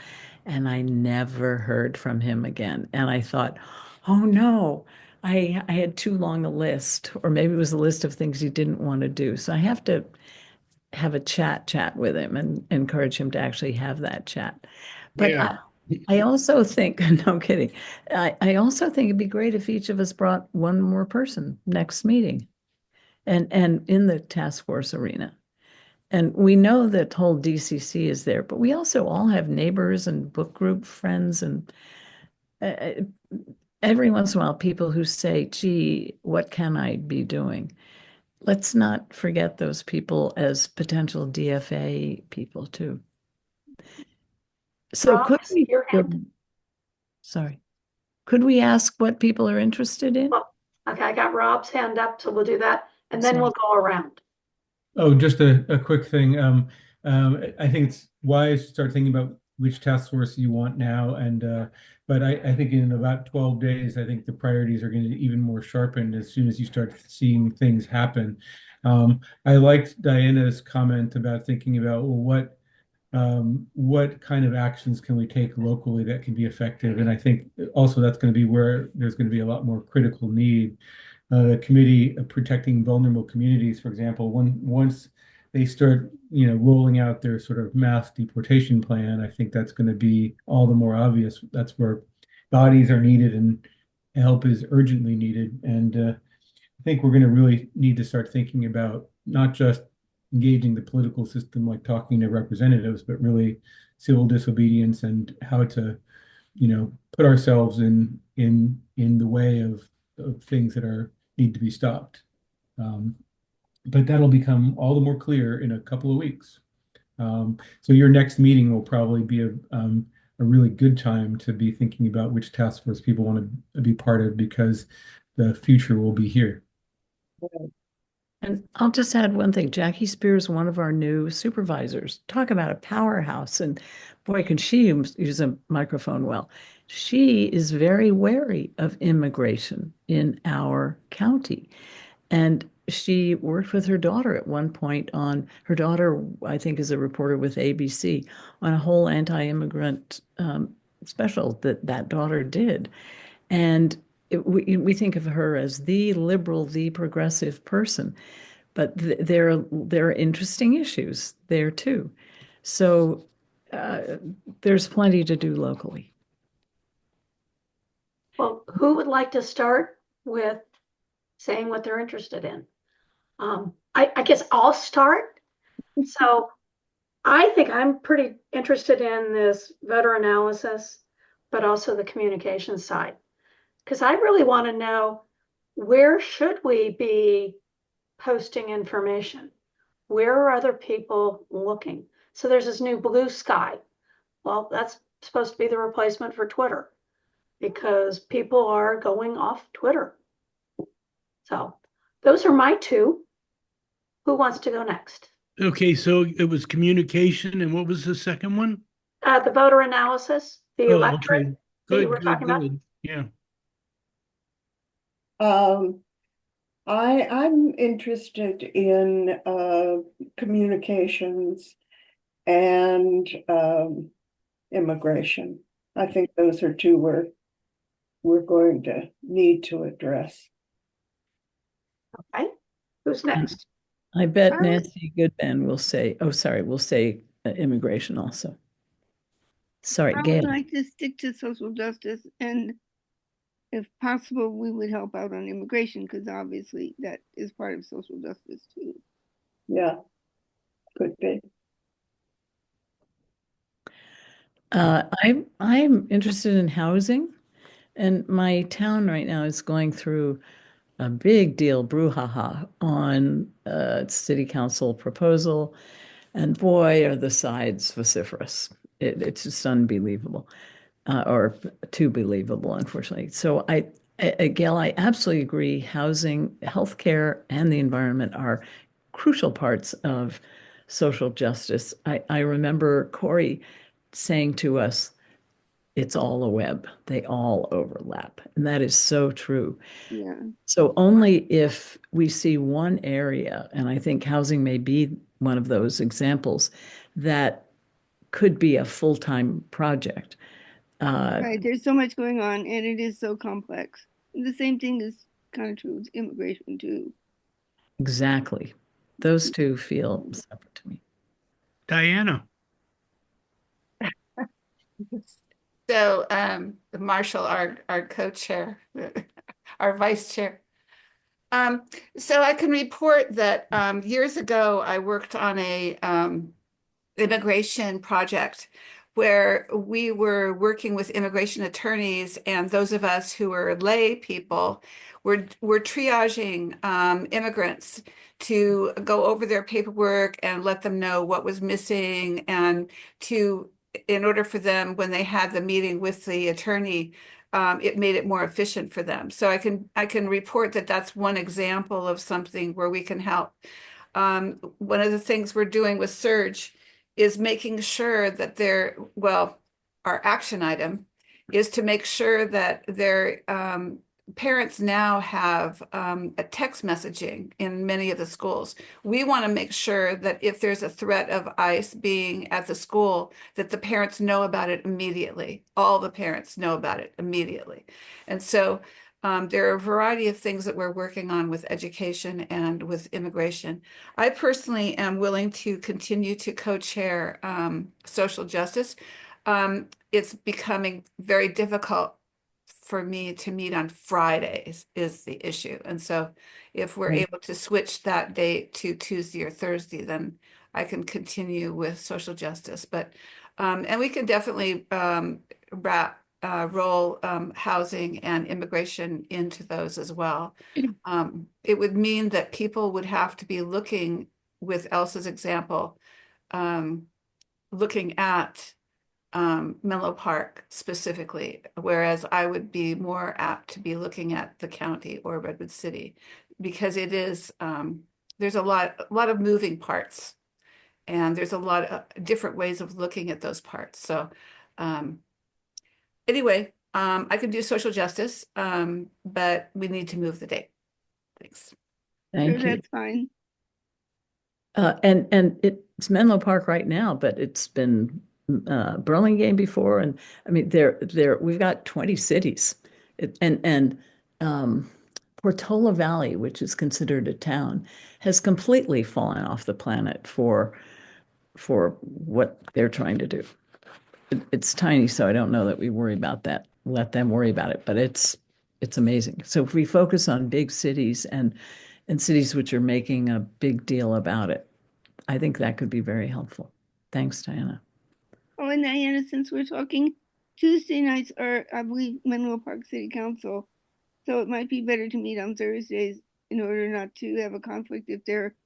And I never heard from him again. And I thought, oh no, I had too long a list, or maybe it was a list of things he didn't want to do. So I have to have a chat with him and encourage him to actually have that chat. But Yeah. I also think, no kidding, I also think it'd be great if each of us brought one more person next meeting and in the task force arena. And we know that whole DCC is there, but we also all have neighbors and book group friends and uh, every once in a while people who say, gee, what can I be doing? Let's not forget those people as potential DFA people too. So Rob, could I see we, your hand. sorry, could we ask what people are interested in? Well, okay, I got Rob's hand up, so we'll do that, and then we'll go around. Oh, just a quick thing. I think it's wise to start thinking about which task force you want now. But I think in about 12 days, I think the priorities are going to be even more sharpened as soon as you start seeing things happen. I liked Diana's comment about thinking about, well, what kind of actions can we take locally that can be effective? And I think also that's going to be where there's going to be a lot more critical need. The committee of protecting vulnerable communities, for example, once they start, rolling out their sort of mass deportation plan, I think that's going to be all the more obvious. That's where bodies are needed and help is urgently needed. And I think we're going to really need to start thinking about not just engaging the political system, like talking to representatives, but really civil disobedience and how to, put ourselves in the way of things that need to be stopped. But that'll become all the more clear in a couple of weeks. So your next meeting will probably be a really good time to be thinking about which task force people want to be part of, because the future will be here. And I'll just add one thing. Jackie Spears, one of our new supervisors, talk about a powerhouse. And boy, can she use a microphone well. She is very wary of immigration in our county. And she worked with her daughter at one point her daughter, I think, is a reporter with ABC, on a whole anti-immigrant special that daughter did. And we think of her as the liberal, the progressive person, but there are interesting issues there too. So there's plenty to do locally. Well, who would like to start with saying what they're interested in? I guess I'll start. So I think I'm pretty interested in this voter analysis, but also the communication side, because I really want to know, where should we be posting information? Where are other people looking? So there's this new Blue Sky. Well, that's supposed to be the replacement for Twitter, because people are going off Twitter. So those are my two. Who wants to go next? Okay, so it was communication, and what was the second one? The voter analysis, the electorate Okay. that you were talking about. Yeah. I'm interested in communications and immigration. I think those are two we're going to need to address. Okay, who's next? I bet Nancy Goodman will say, we'll say immigration also. Sorry, I Gail. would like to stick to social justice, and if possible, we would help out on immigration, because obviously that is part of social justice too. Yeah, could be. I'm interested in housing, and my town right now is going through a big deal brouhaha on city council proposal, and boy, are the sides vociferous. It's just unbelievable, or too believable, unfortunately. So Gail, I absolutely agree. Housing, healthcare, and the environment are crucial parts of social justice. I remember Corey saying to us, it's all a web. They all overlap. And that is so true. Yeah. So only if we see one area, and I think housing may be one of those examples, that could be a full-time project. Right. There's so much going on and it is so complex. The same thing is kind of true with immigration too. Exactly. Those two feel separate to me. Diana. So, Marshall, our co-chair, our vice chair. So I can report that years ago I worked on a immigration project where we were working with immigration attorneys, and those of us who were lay people were triaging immigrants to go over their paperwork and let them know what was missing, and in order for them, when they had the meeting with the attorney, it made it more efficient for them. So I can report that that's one example of something where we can help. One of the things we're doing with Surge is making sure that our action item is to make sure that their parents now have a text messaging in many of the schools. We want to make sure that if there's a threat of ICE being at the school, that the parents know about it immediately. All the parents know about it immediately. And so there are a variety of things that we're working on with education and with immigration. I personally am willing to continue to co-chair social justice. It's becoming very difficult for me to meet on Fridays is the issue. And so if we're able to switch that date to Tuesday or Thursday, then I can continue with social justice. But and we can definitely roll housing and immigration into those as well. It would mean that people would have to be looking, with Elsa's example, looking at Menlo Park specifically, whereas I would be more apt to be looking at the county or Redwood City, because it is there's a lot of moving parts, and there's a lot of different ways of looking at those parts. So anyway, I can do social justice, but we need to move the date. Thanks. Thank you. That's fine. And it's Menlo Park right now, but it's been Burlingame before, and I mean we've got 20 cities, and Portola Valley, which is considered a town, has completely fallen off the planet for what they're trying to do. It's tiny, so I don't know that we worry about that. Let them worry about it, but it's amazing. So if we focus on big cities and cities which are making a big deal about it, I think that could be very helpful. Thanks, Diana. Oh, and Diana, since we're talking, Tuesday nights are, I believe, Menlo Park City Council. So it might be better to meet on Thursdays in order not to have a conflict if there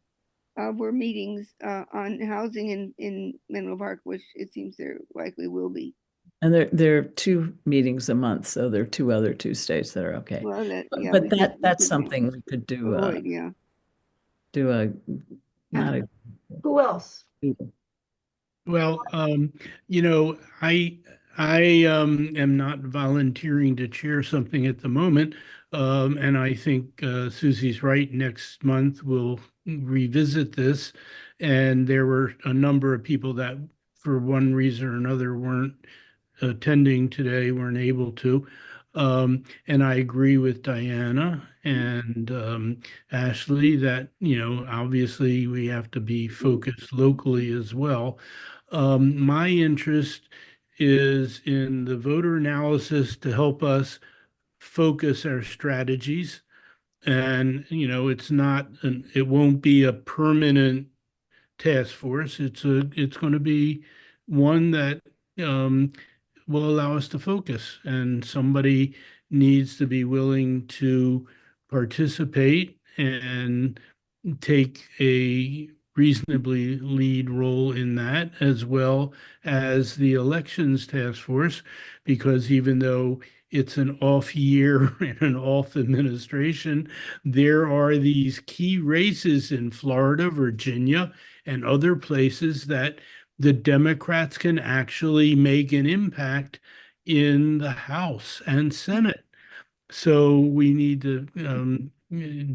were meetings on housing in Menlo Park, which it seems there likely will be. And there are 2 meetings a month, so there are 2 other Tuesdays that are okay. Well, but that's something we could do. Avoid, yeah. Do a not a. Who else? Well, I am not volunteering to chair something at the moment, and I think Susie's right. Next month we'll revisit this, and there were a number of people that, for one reason or another, weren't attending today, weren't able to. And I agree with Diana and Ashley that, obviously we have to be focused locally as well. My interest is in the voter analysis to help us focus our strategies. And, it won't be a permanent task force. It's going to be one that will allow us to focus, and somebody needs to be willing to participate and take a reasonably lead role in that, as well as the elections task force, because even though it's an off year and an off administration, there are these key races in Florida, Virginia, and other places that the Democrats can actually make an impact in the House and Senate. So we need to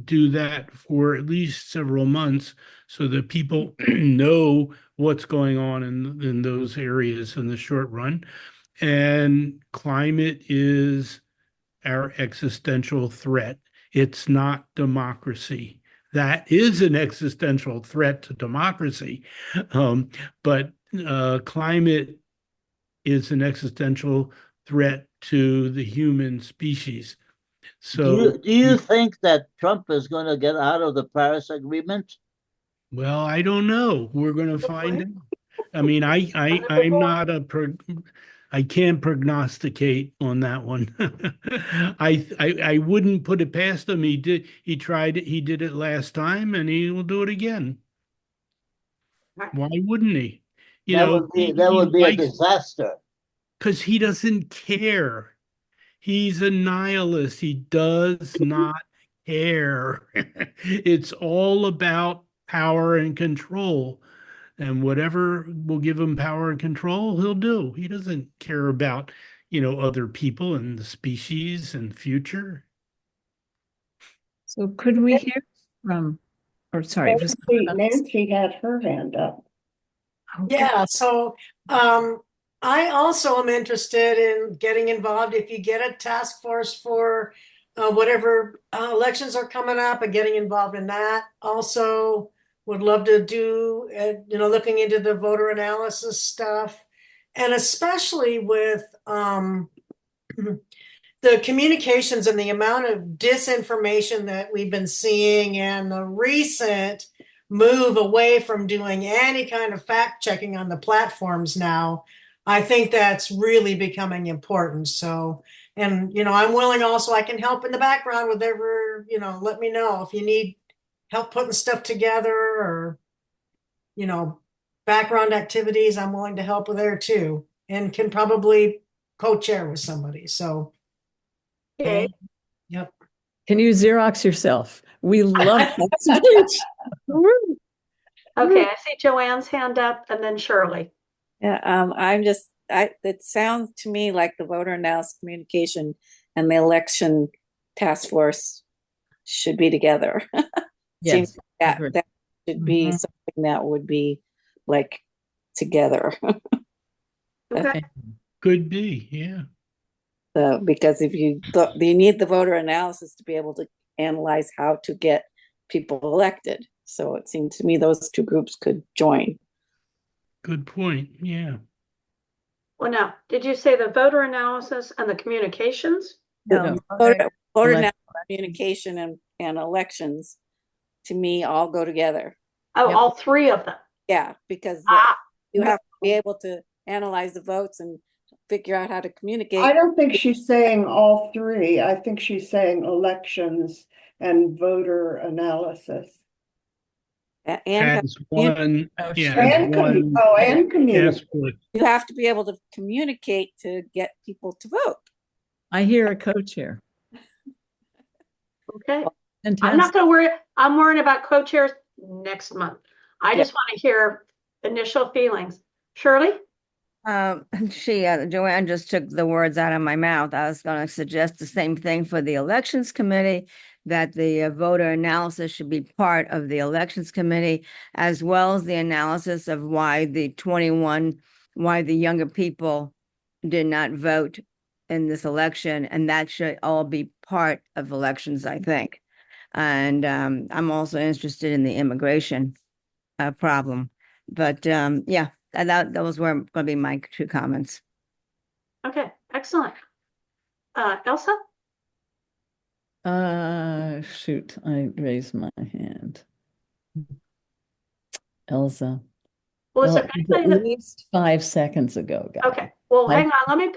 do that for at least several months so that people know what's going on in those areas in the short run. And climate is our existential threat. It's not democracy. That is an existential threat to democracy. But climate is an existential threat to the human species. So, do you think that Trump is going to get out of the Paris Agreement? well, I don't know. We're going to find out. I mean, I'm not I can't prognosticate on that one. I wouldn't put it past him. He tried it, he did it last time, and he will do it again. Why wouldn't he? You know, That would be a disaster. Because he doesn't care. He's a nihilist. He does not care. It's all about power and control. And whatever will give him power and control, he'll do. He doesn't care about, other people and the species and future. So could we hear from, or sorry, Nancy had her hand up. Okay. Yeah, so I also am interested in getting involved. If you get a task force for whatever elections are coming up and getting involved in that. Also would love to do, looking into the voter analysis stuff. And especially with the communications and the amount of disinformation that we've been seeing and the recent move away from doing any kind of fact checking on the platforms now, I think that's really becoming important. So, and, I'm willing also, I can help in the background with let me know if you need help putting stuff together or, background activities, I'm willing to help with there too, and can probably co-chair with somebody. So, Okay. Yep. Can you Xerox yourself? We love that speech. Okay, I see Joanne's hand up and then Shirley. Yeah, it sounds to me like the voter analysis communication and the election task force should be together. Yes, Seems like that should be something that would be like together. Okay. Could be, yeah. Because if you need the voter analysis to be able to analyze how to get people elected. So it seems to me those two groups could join. Good point. Yeah. Well, now, did you say the voter analysis and the communications? No, voter analysis, communication and elections, to me, all go together. Oh, all three of them. Yeah, because you have to be able to analyze the votes and figure out how to communicate. I don't think she's saying all three. I think she's saying elections and voter analysis. And one, and community. You have to be able to communicate to get people to vote. I hear a co-chair. Okay. Fantastic. I'm not going to worry. I'm worrying about co-chairs next month. I just want to hear initial feelings. Shirley? Joanne just took the words out of my mouth. I was going to suggest the same thing for the elections committee, that the voter analysis should be part of the elections committee, as well as the analysis of why the younger people did not vote in this election. And that should all be part of elections, I think. And I'm also interested in the immigration problem. But yeah, those were going to be my two comments. Okay, excellent. Elsa? Shoot, I raised my hand. Elsa. Well, at least 5 seconds ago, guys. Okay, well, hang on. Let me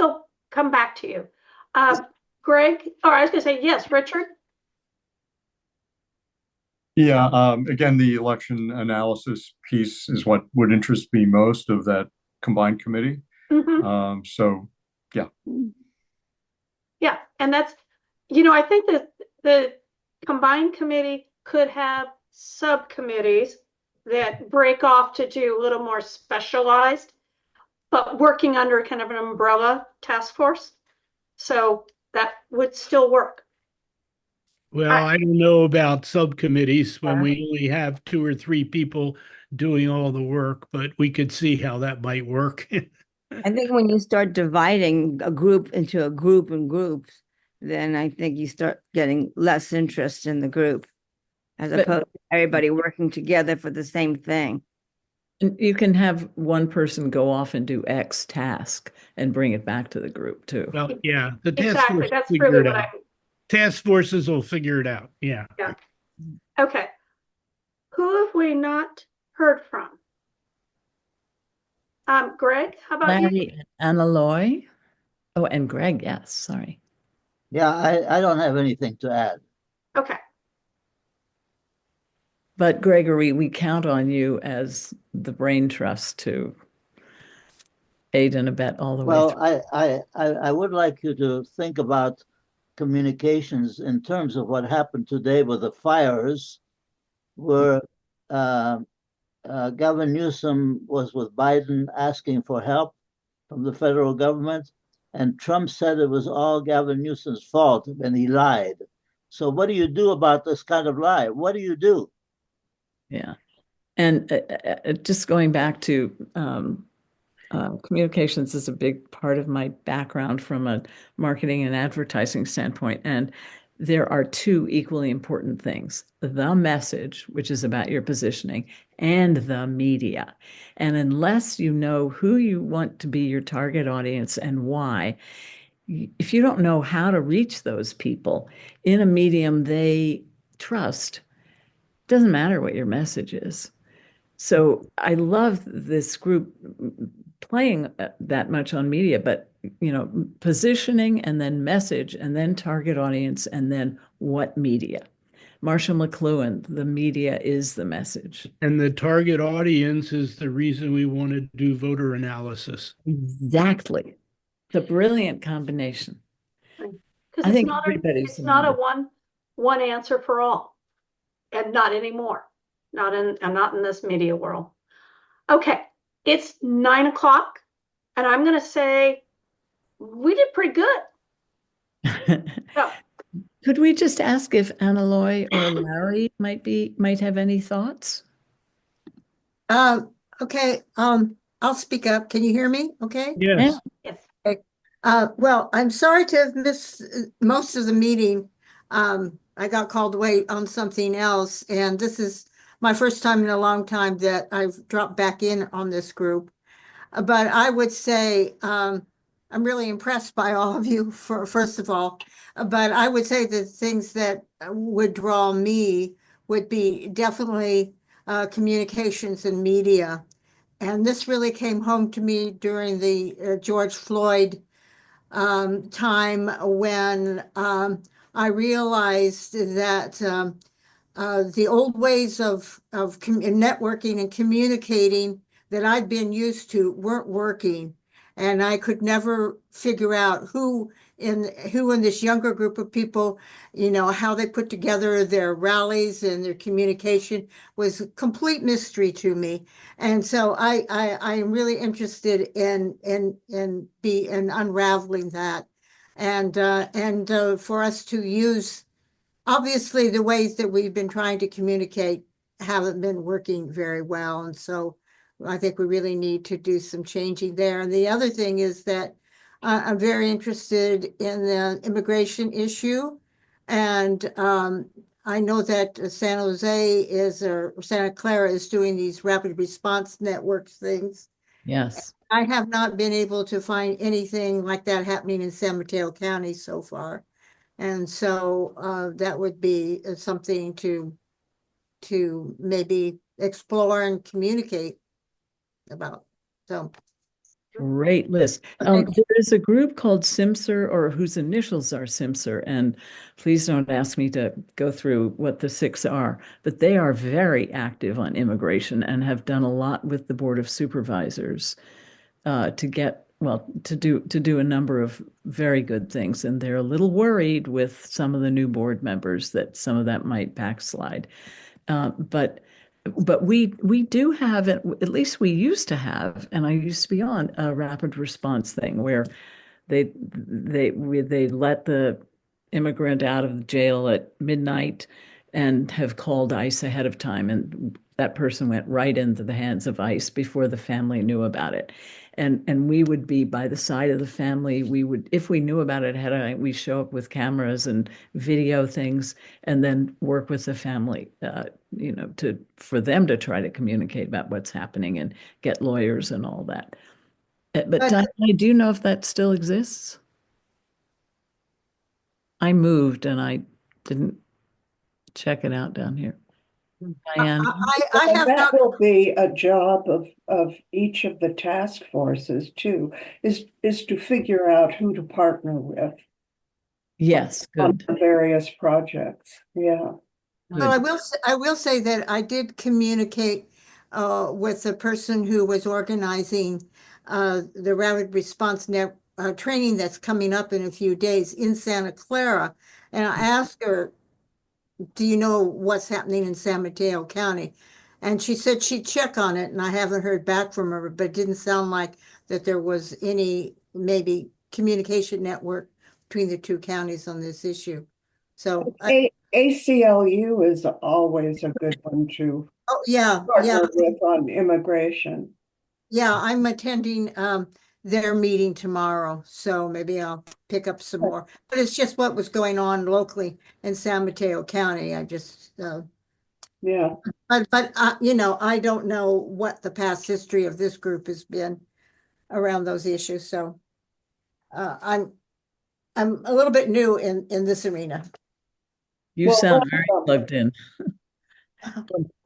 come back to you. Greg, or I was going to say, yes, Richard? Yeah, again, the election analysis piece is what would interest me most of that combined committee. So, yeah. Yeah, and that's, I think that the combined committee could have subcommittees that break off to do a little more specialized. but working under kind of an umbrella task force. So that would still work. Well, I don't know about subcommittees when we only have 2 or 3 people doing all the work, but we could see how that might work. I think when you start dividing a group into a group and groups, then I think you start getting less interest in the group as opposed to everybody working together for the same thing. You can have one person go off and do X task and bring it back to the group too. Well, yeah, the task Exactly. force That's figure really it what out. Task forces will figure it out. Yeah. Yeah. Okay. Who have we not heard from? Greg, how about you? Larry and Aloy. Oh, and Greg, yes, sorry. Yeah, I don't have anything to add. Okay. But Gregory, we count on you as the brain trust to aid and abet all the way Well, through. I would like you to think about communications in terms of what happened today with the fires, where Gavin Newsom was with Biden asking for help from the federal government, and Trump said it was all Gavin Newsom's fault and he lied. So what do you do about this kind of lie? What do you do? Yeah. And just going back to communications is a big part of my background from a marketing and advertising standpoint. And there are 2 equally important things: the message, which is about your positioning, and the media. And unless you know who you want to be your target audience and why, if you don't know how to reach those people in a medium they trust, doesn't matter what your message is. So I love this group playing that much on media, but positioning and then message and then target audience and then what media. Marshall McLuhan, the media is the message. And the target audience is the reason we want to do voter analysis. Exactly. The brilliant combination. Because it's not a one answer for all, and not anymore. Not in this media world. Okay, it's 9 o'clock, and I'm going to say we did pretty good. So, could we just ask if Annaloy or Larry might have any thoughts? Okay. I'll speak up. Can you hear me? Okay. Yes. Yes. Okay. Well, I'm sorry to have missed most of the meeting. I got called away on something else, and this is my first time in a long time that I've dropped back in on this group. But I would say I'm really impressed by all of you, first of all. But I would say the things that would draw me would be definitely communications and media. And this really came home to me during the George Floyd time when I realized that the old ways of networking and communicating that I'd been used to weren't working. And I could never figure out who in this younger group of people, how they put together their rallies and their communication was a complete mystery to me. And so I am really interested in unraveling that, and for us to use. Obviously, the ways that we've been trying to communicate haven't been working very well. And so I think we really need to do some changing there. And the other thing is that I'm very interested in the immigration issue. And I know that San Jose or Santa Clara is doing these rapid response networks things. Yes. I have not been able to find anything like that happening in San Mateo County so far. And so that would be something to maybe explore and communicate about. So great list. There is a group called SIMSR, or whose initials are SIMSR, and please don't ask me to go through what the 6 are, but they are very active on immigration and have done a lot with the Board of Supervisors to do a number of very good things. And they're a little worried with some of the new board members that some of that might backslide. But but we do have it, at least we used to have, and I used to be on a rapid response thing where they let the immigrant out of jail at midnight and have called ICE ahead of time, and that person went right into the hands of ICE before the family knew about it. And we would be by the side of the family. We would, if we knew about it ahead of time, we show up with cameras and video things, and then work with the family, to for them to try to communicate about what's happening and get lawyers and all that. But Diana, do you know if that still exists? I moved and I didn't check it out down here. Diane. I have that will be a job of each of the task forces too, is to figure out who to partner with. Yes, on good. the various projects. Yeah. Well, I will say that I did communicate with the person who was organizing the rapid response net training that's coming up in a few days in Santa Clara, and I asked her, do you know what's happening in San Mateo County? And she said she'd check on it, and I haven't heard back from her, but it didn't sound like that there was any maybe communication network between the two counties on this issue. So ACLU is always a good one to partner with on immigration. Yeah, I'm attending their meeting tomorrow, so maybe I'll pick up some more. But it's just what was going on locally in San Mateo County. I just yeah. But I don't know what the past history of this group has been around those issues. So I'm a little bit new in this arena. You sound very plugged in.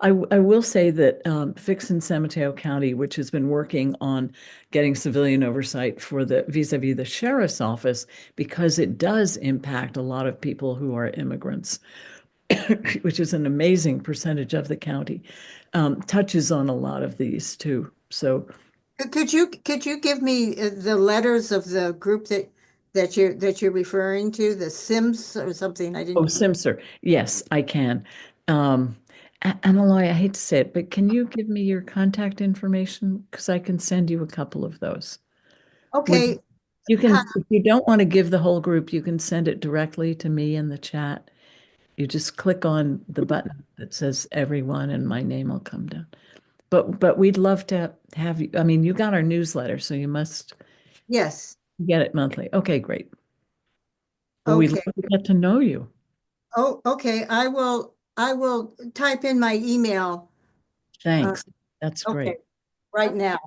I will say that Fix in San Mateo County, which has been working on getting civilian oversight for the vis-a-vis the sheriff's office, because it does impact a lot of people who are immigrants, which is an amazing percentage of the county, touches on a lot of these too. So could you give me the letters of the group that you're referring to, the Sims or something? I didn't. Oh, Simser. Yes, I can. Analoy, I hate to say it, but can you give me your contact information? Because I can send you a couple of those. Okay. You can, if you don't want to give the whole group, you can send it directly to me in the chat. You just click on the button that says everyone and my name will come down. But we'd love to have you. I mean, you got our newsletter, so you must get it monthly. Okay, great. Well, we'd love to get to know you. Oh, okay. I will type in my email. Thanks. That's great. Right now.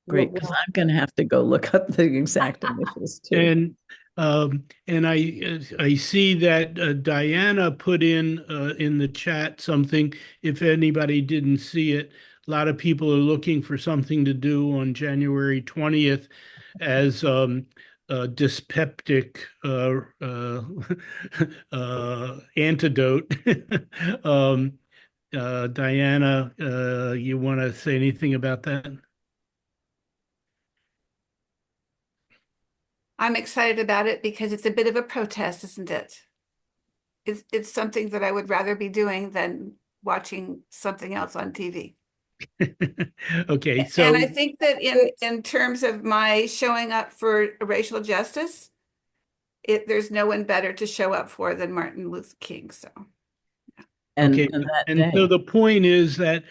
Great, because I'm going to have to go look up the exact initials too. And I see that Diana put in the chat something. If anybody didn't see it, a lot of people are looking for something to do on January 20th as dyspeptic antidote. Diana, you want to say anything about that? I'm excited about it because it's a bit of a protest, isn't it? It's something that I would rather be doing than watching something else on TV. Okay, so and I think that in terms of my showing up for racial justice, there's no one better to show up for than Martin Luther King. So okay, and so the point is that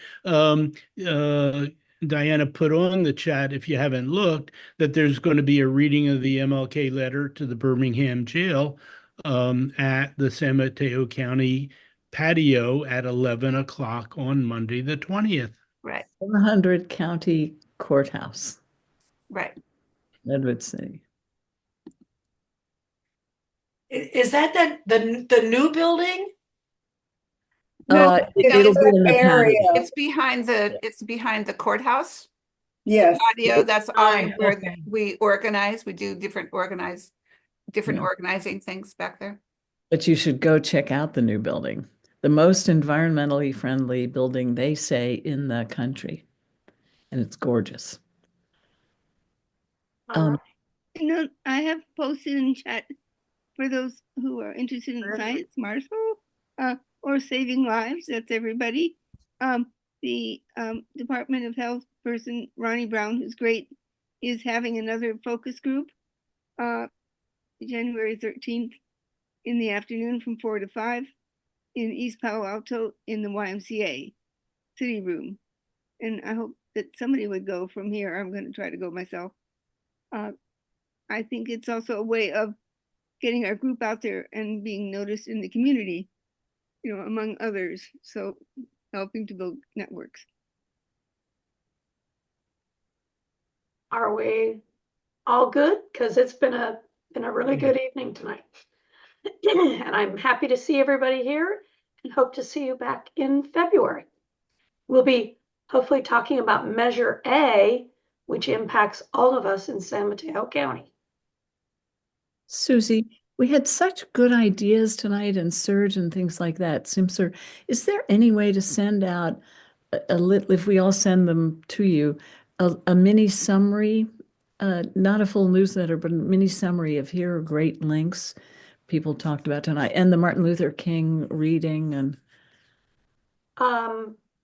Diana put on the chat, if you haven't looked, that there's going to be a reading of the MLK letter to the Birmingham jail at the San Mateo County patio at 11 o'clock on Monday the 20th. Right. 400 County Courthouse. Right. Redwood City. Is that the new building? No, it'll be in the area. It's behind the courthouse. Yes. The patio, that's where we organize. We do different organizing things back there. But you should go check out the new building. The most environmentally friendly building, they say, in the country. And it's gorgeous. I have posted in chat for those who are interested in science, Marshall, or saving lives. That's everybody. The Department of Health person, Ronnie Brown, who's great, is having another focus group January 13th in the afternoon from 4 to 5 in East Palo Alto in the YMCA city room. And I hope that somebody would go from here. I'm going to try to go myself. I think it's also a way of getting our group out there and being noticed in the community, you know, among others. So helping to build networks. Are we all good? Because it's been a really good evening tonight. And I'm happy to see everybody here and hope to see you back in February. We'll be hopefully talking about Measure A, which impacts all of us in San Mateo County. Susie, we had such good ideas tonight and Surge and things like that. Simser, is there any way to send out if we all send them to you, a mini summary, not a full newsletter, but a mini summary of here are great links people talked about tonight, and the Martin Luther King reading and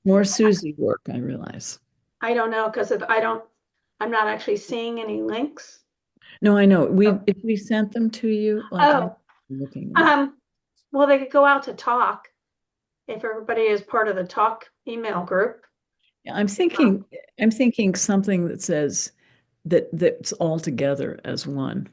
more Susie work, I realize. I don't know, because I'm not actually seeing any links. No, I know. If we sent them to you, like I'm looking. Well, they could go out to talk if everybody is part of the talk email group. Yeah, I'm thinking something that says that's all together as one.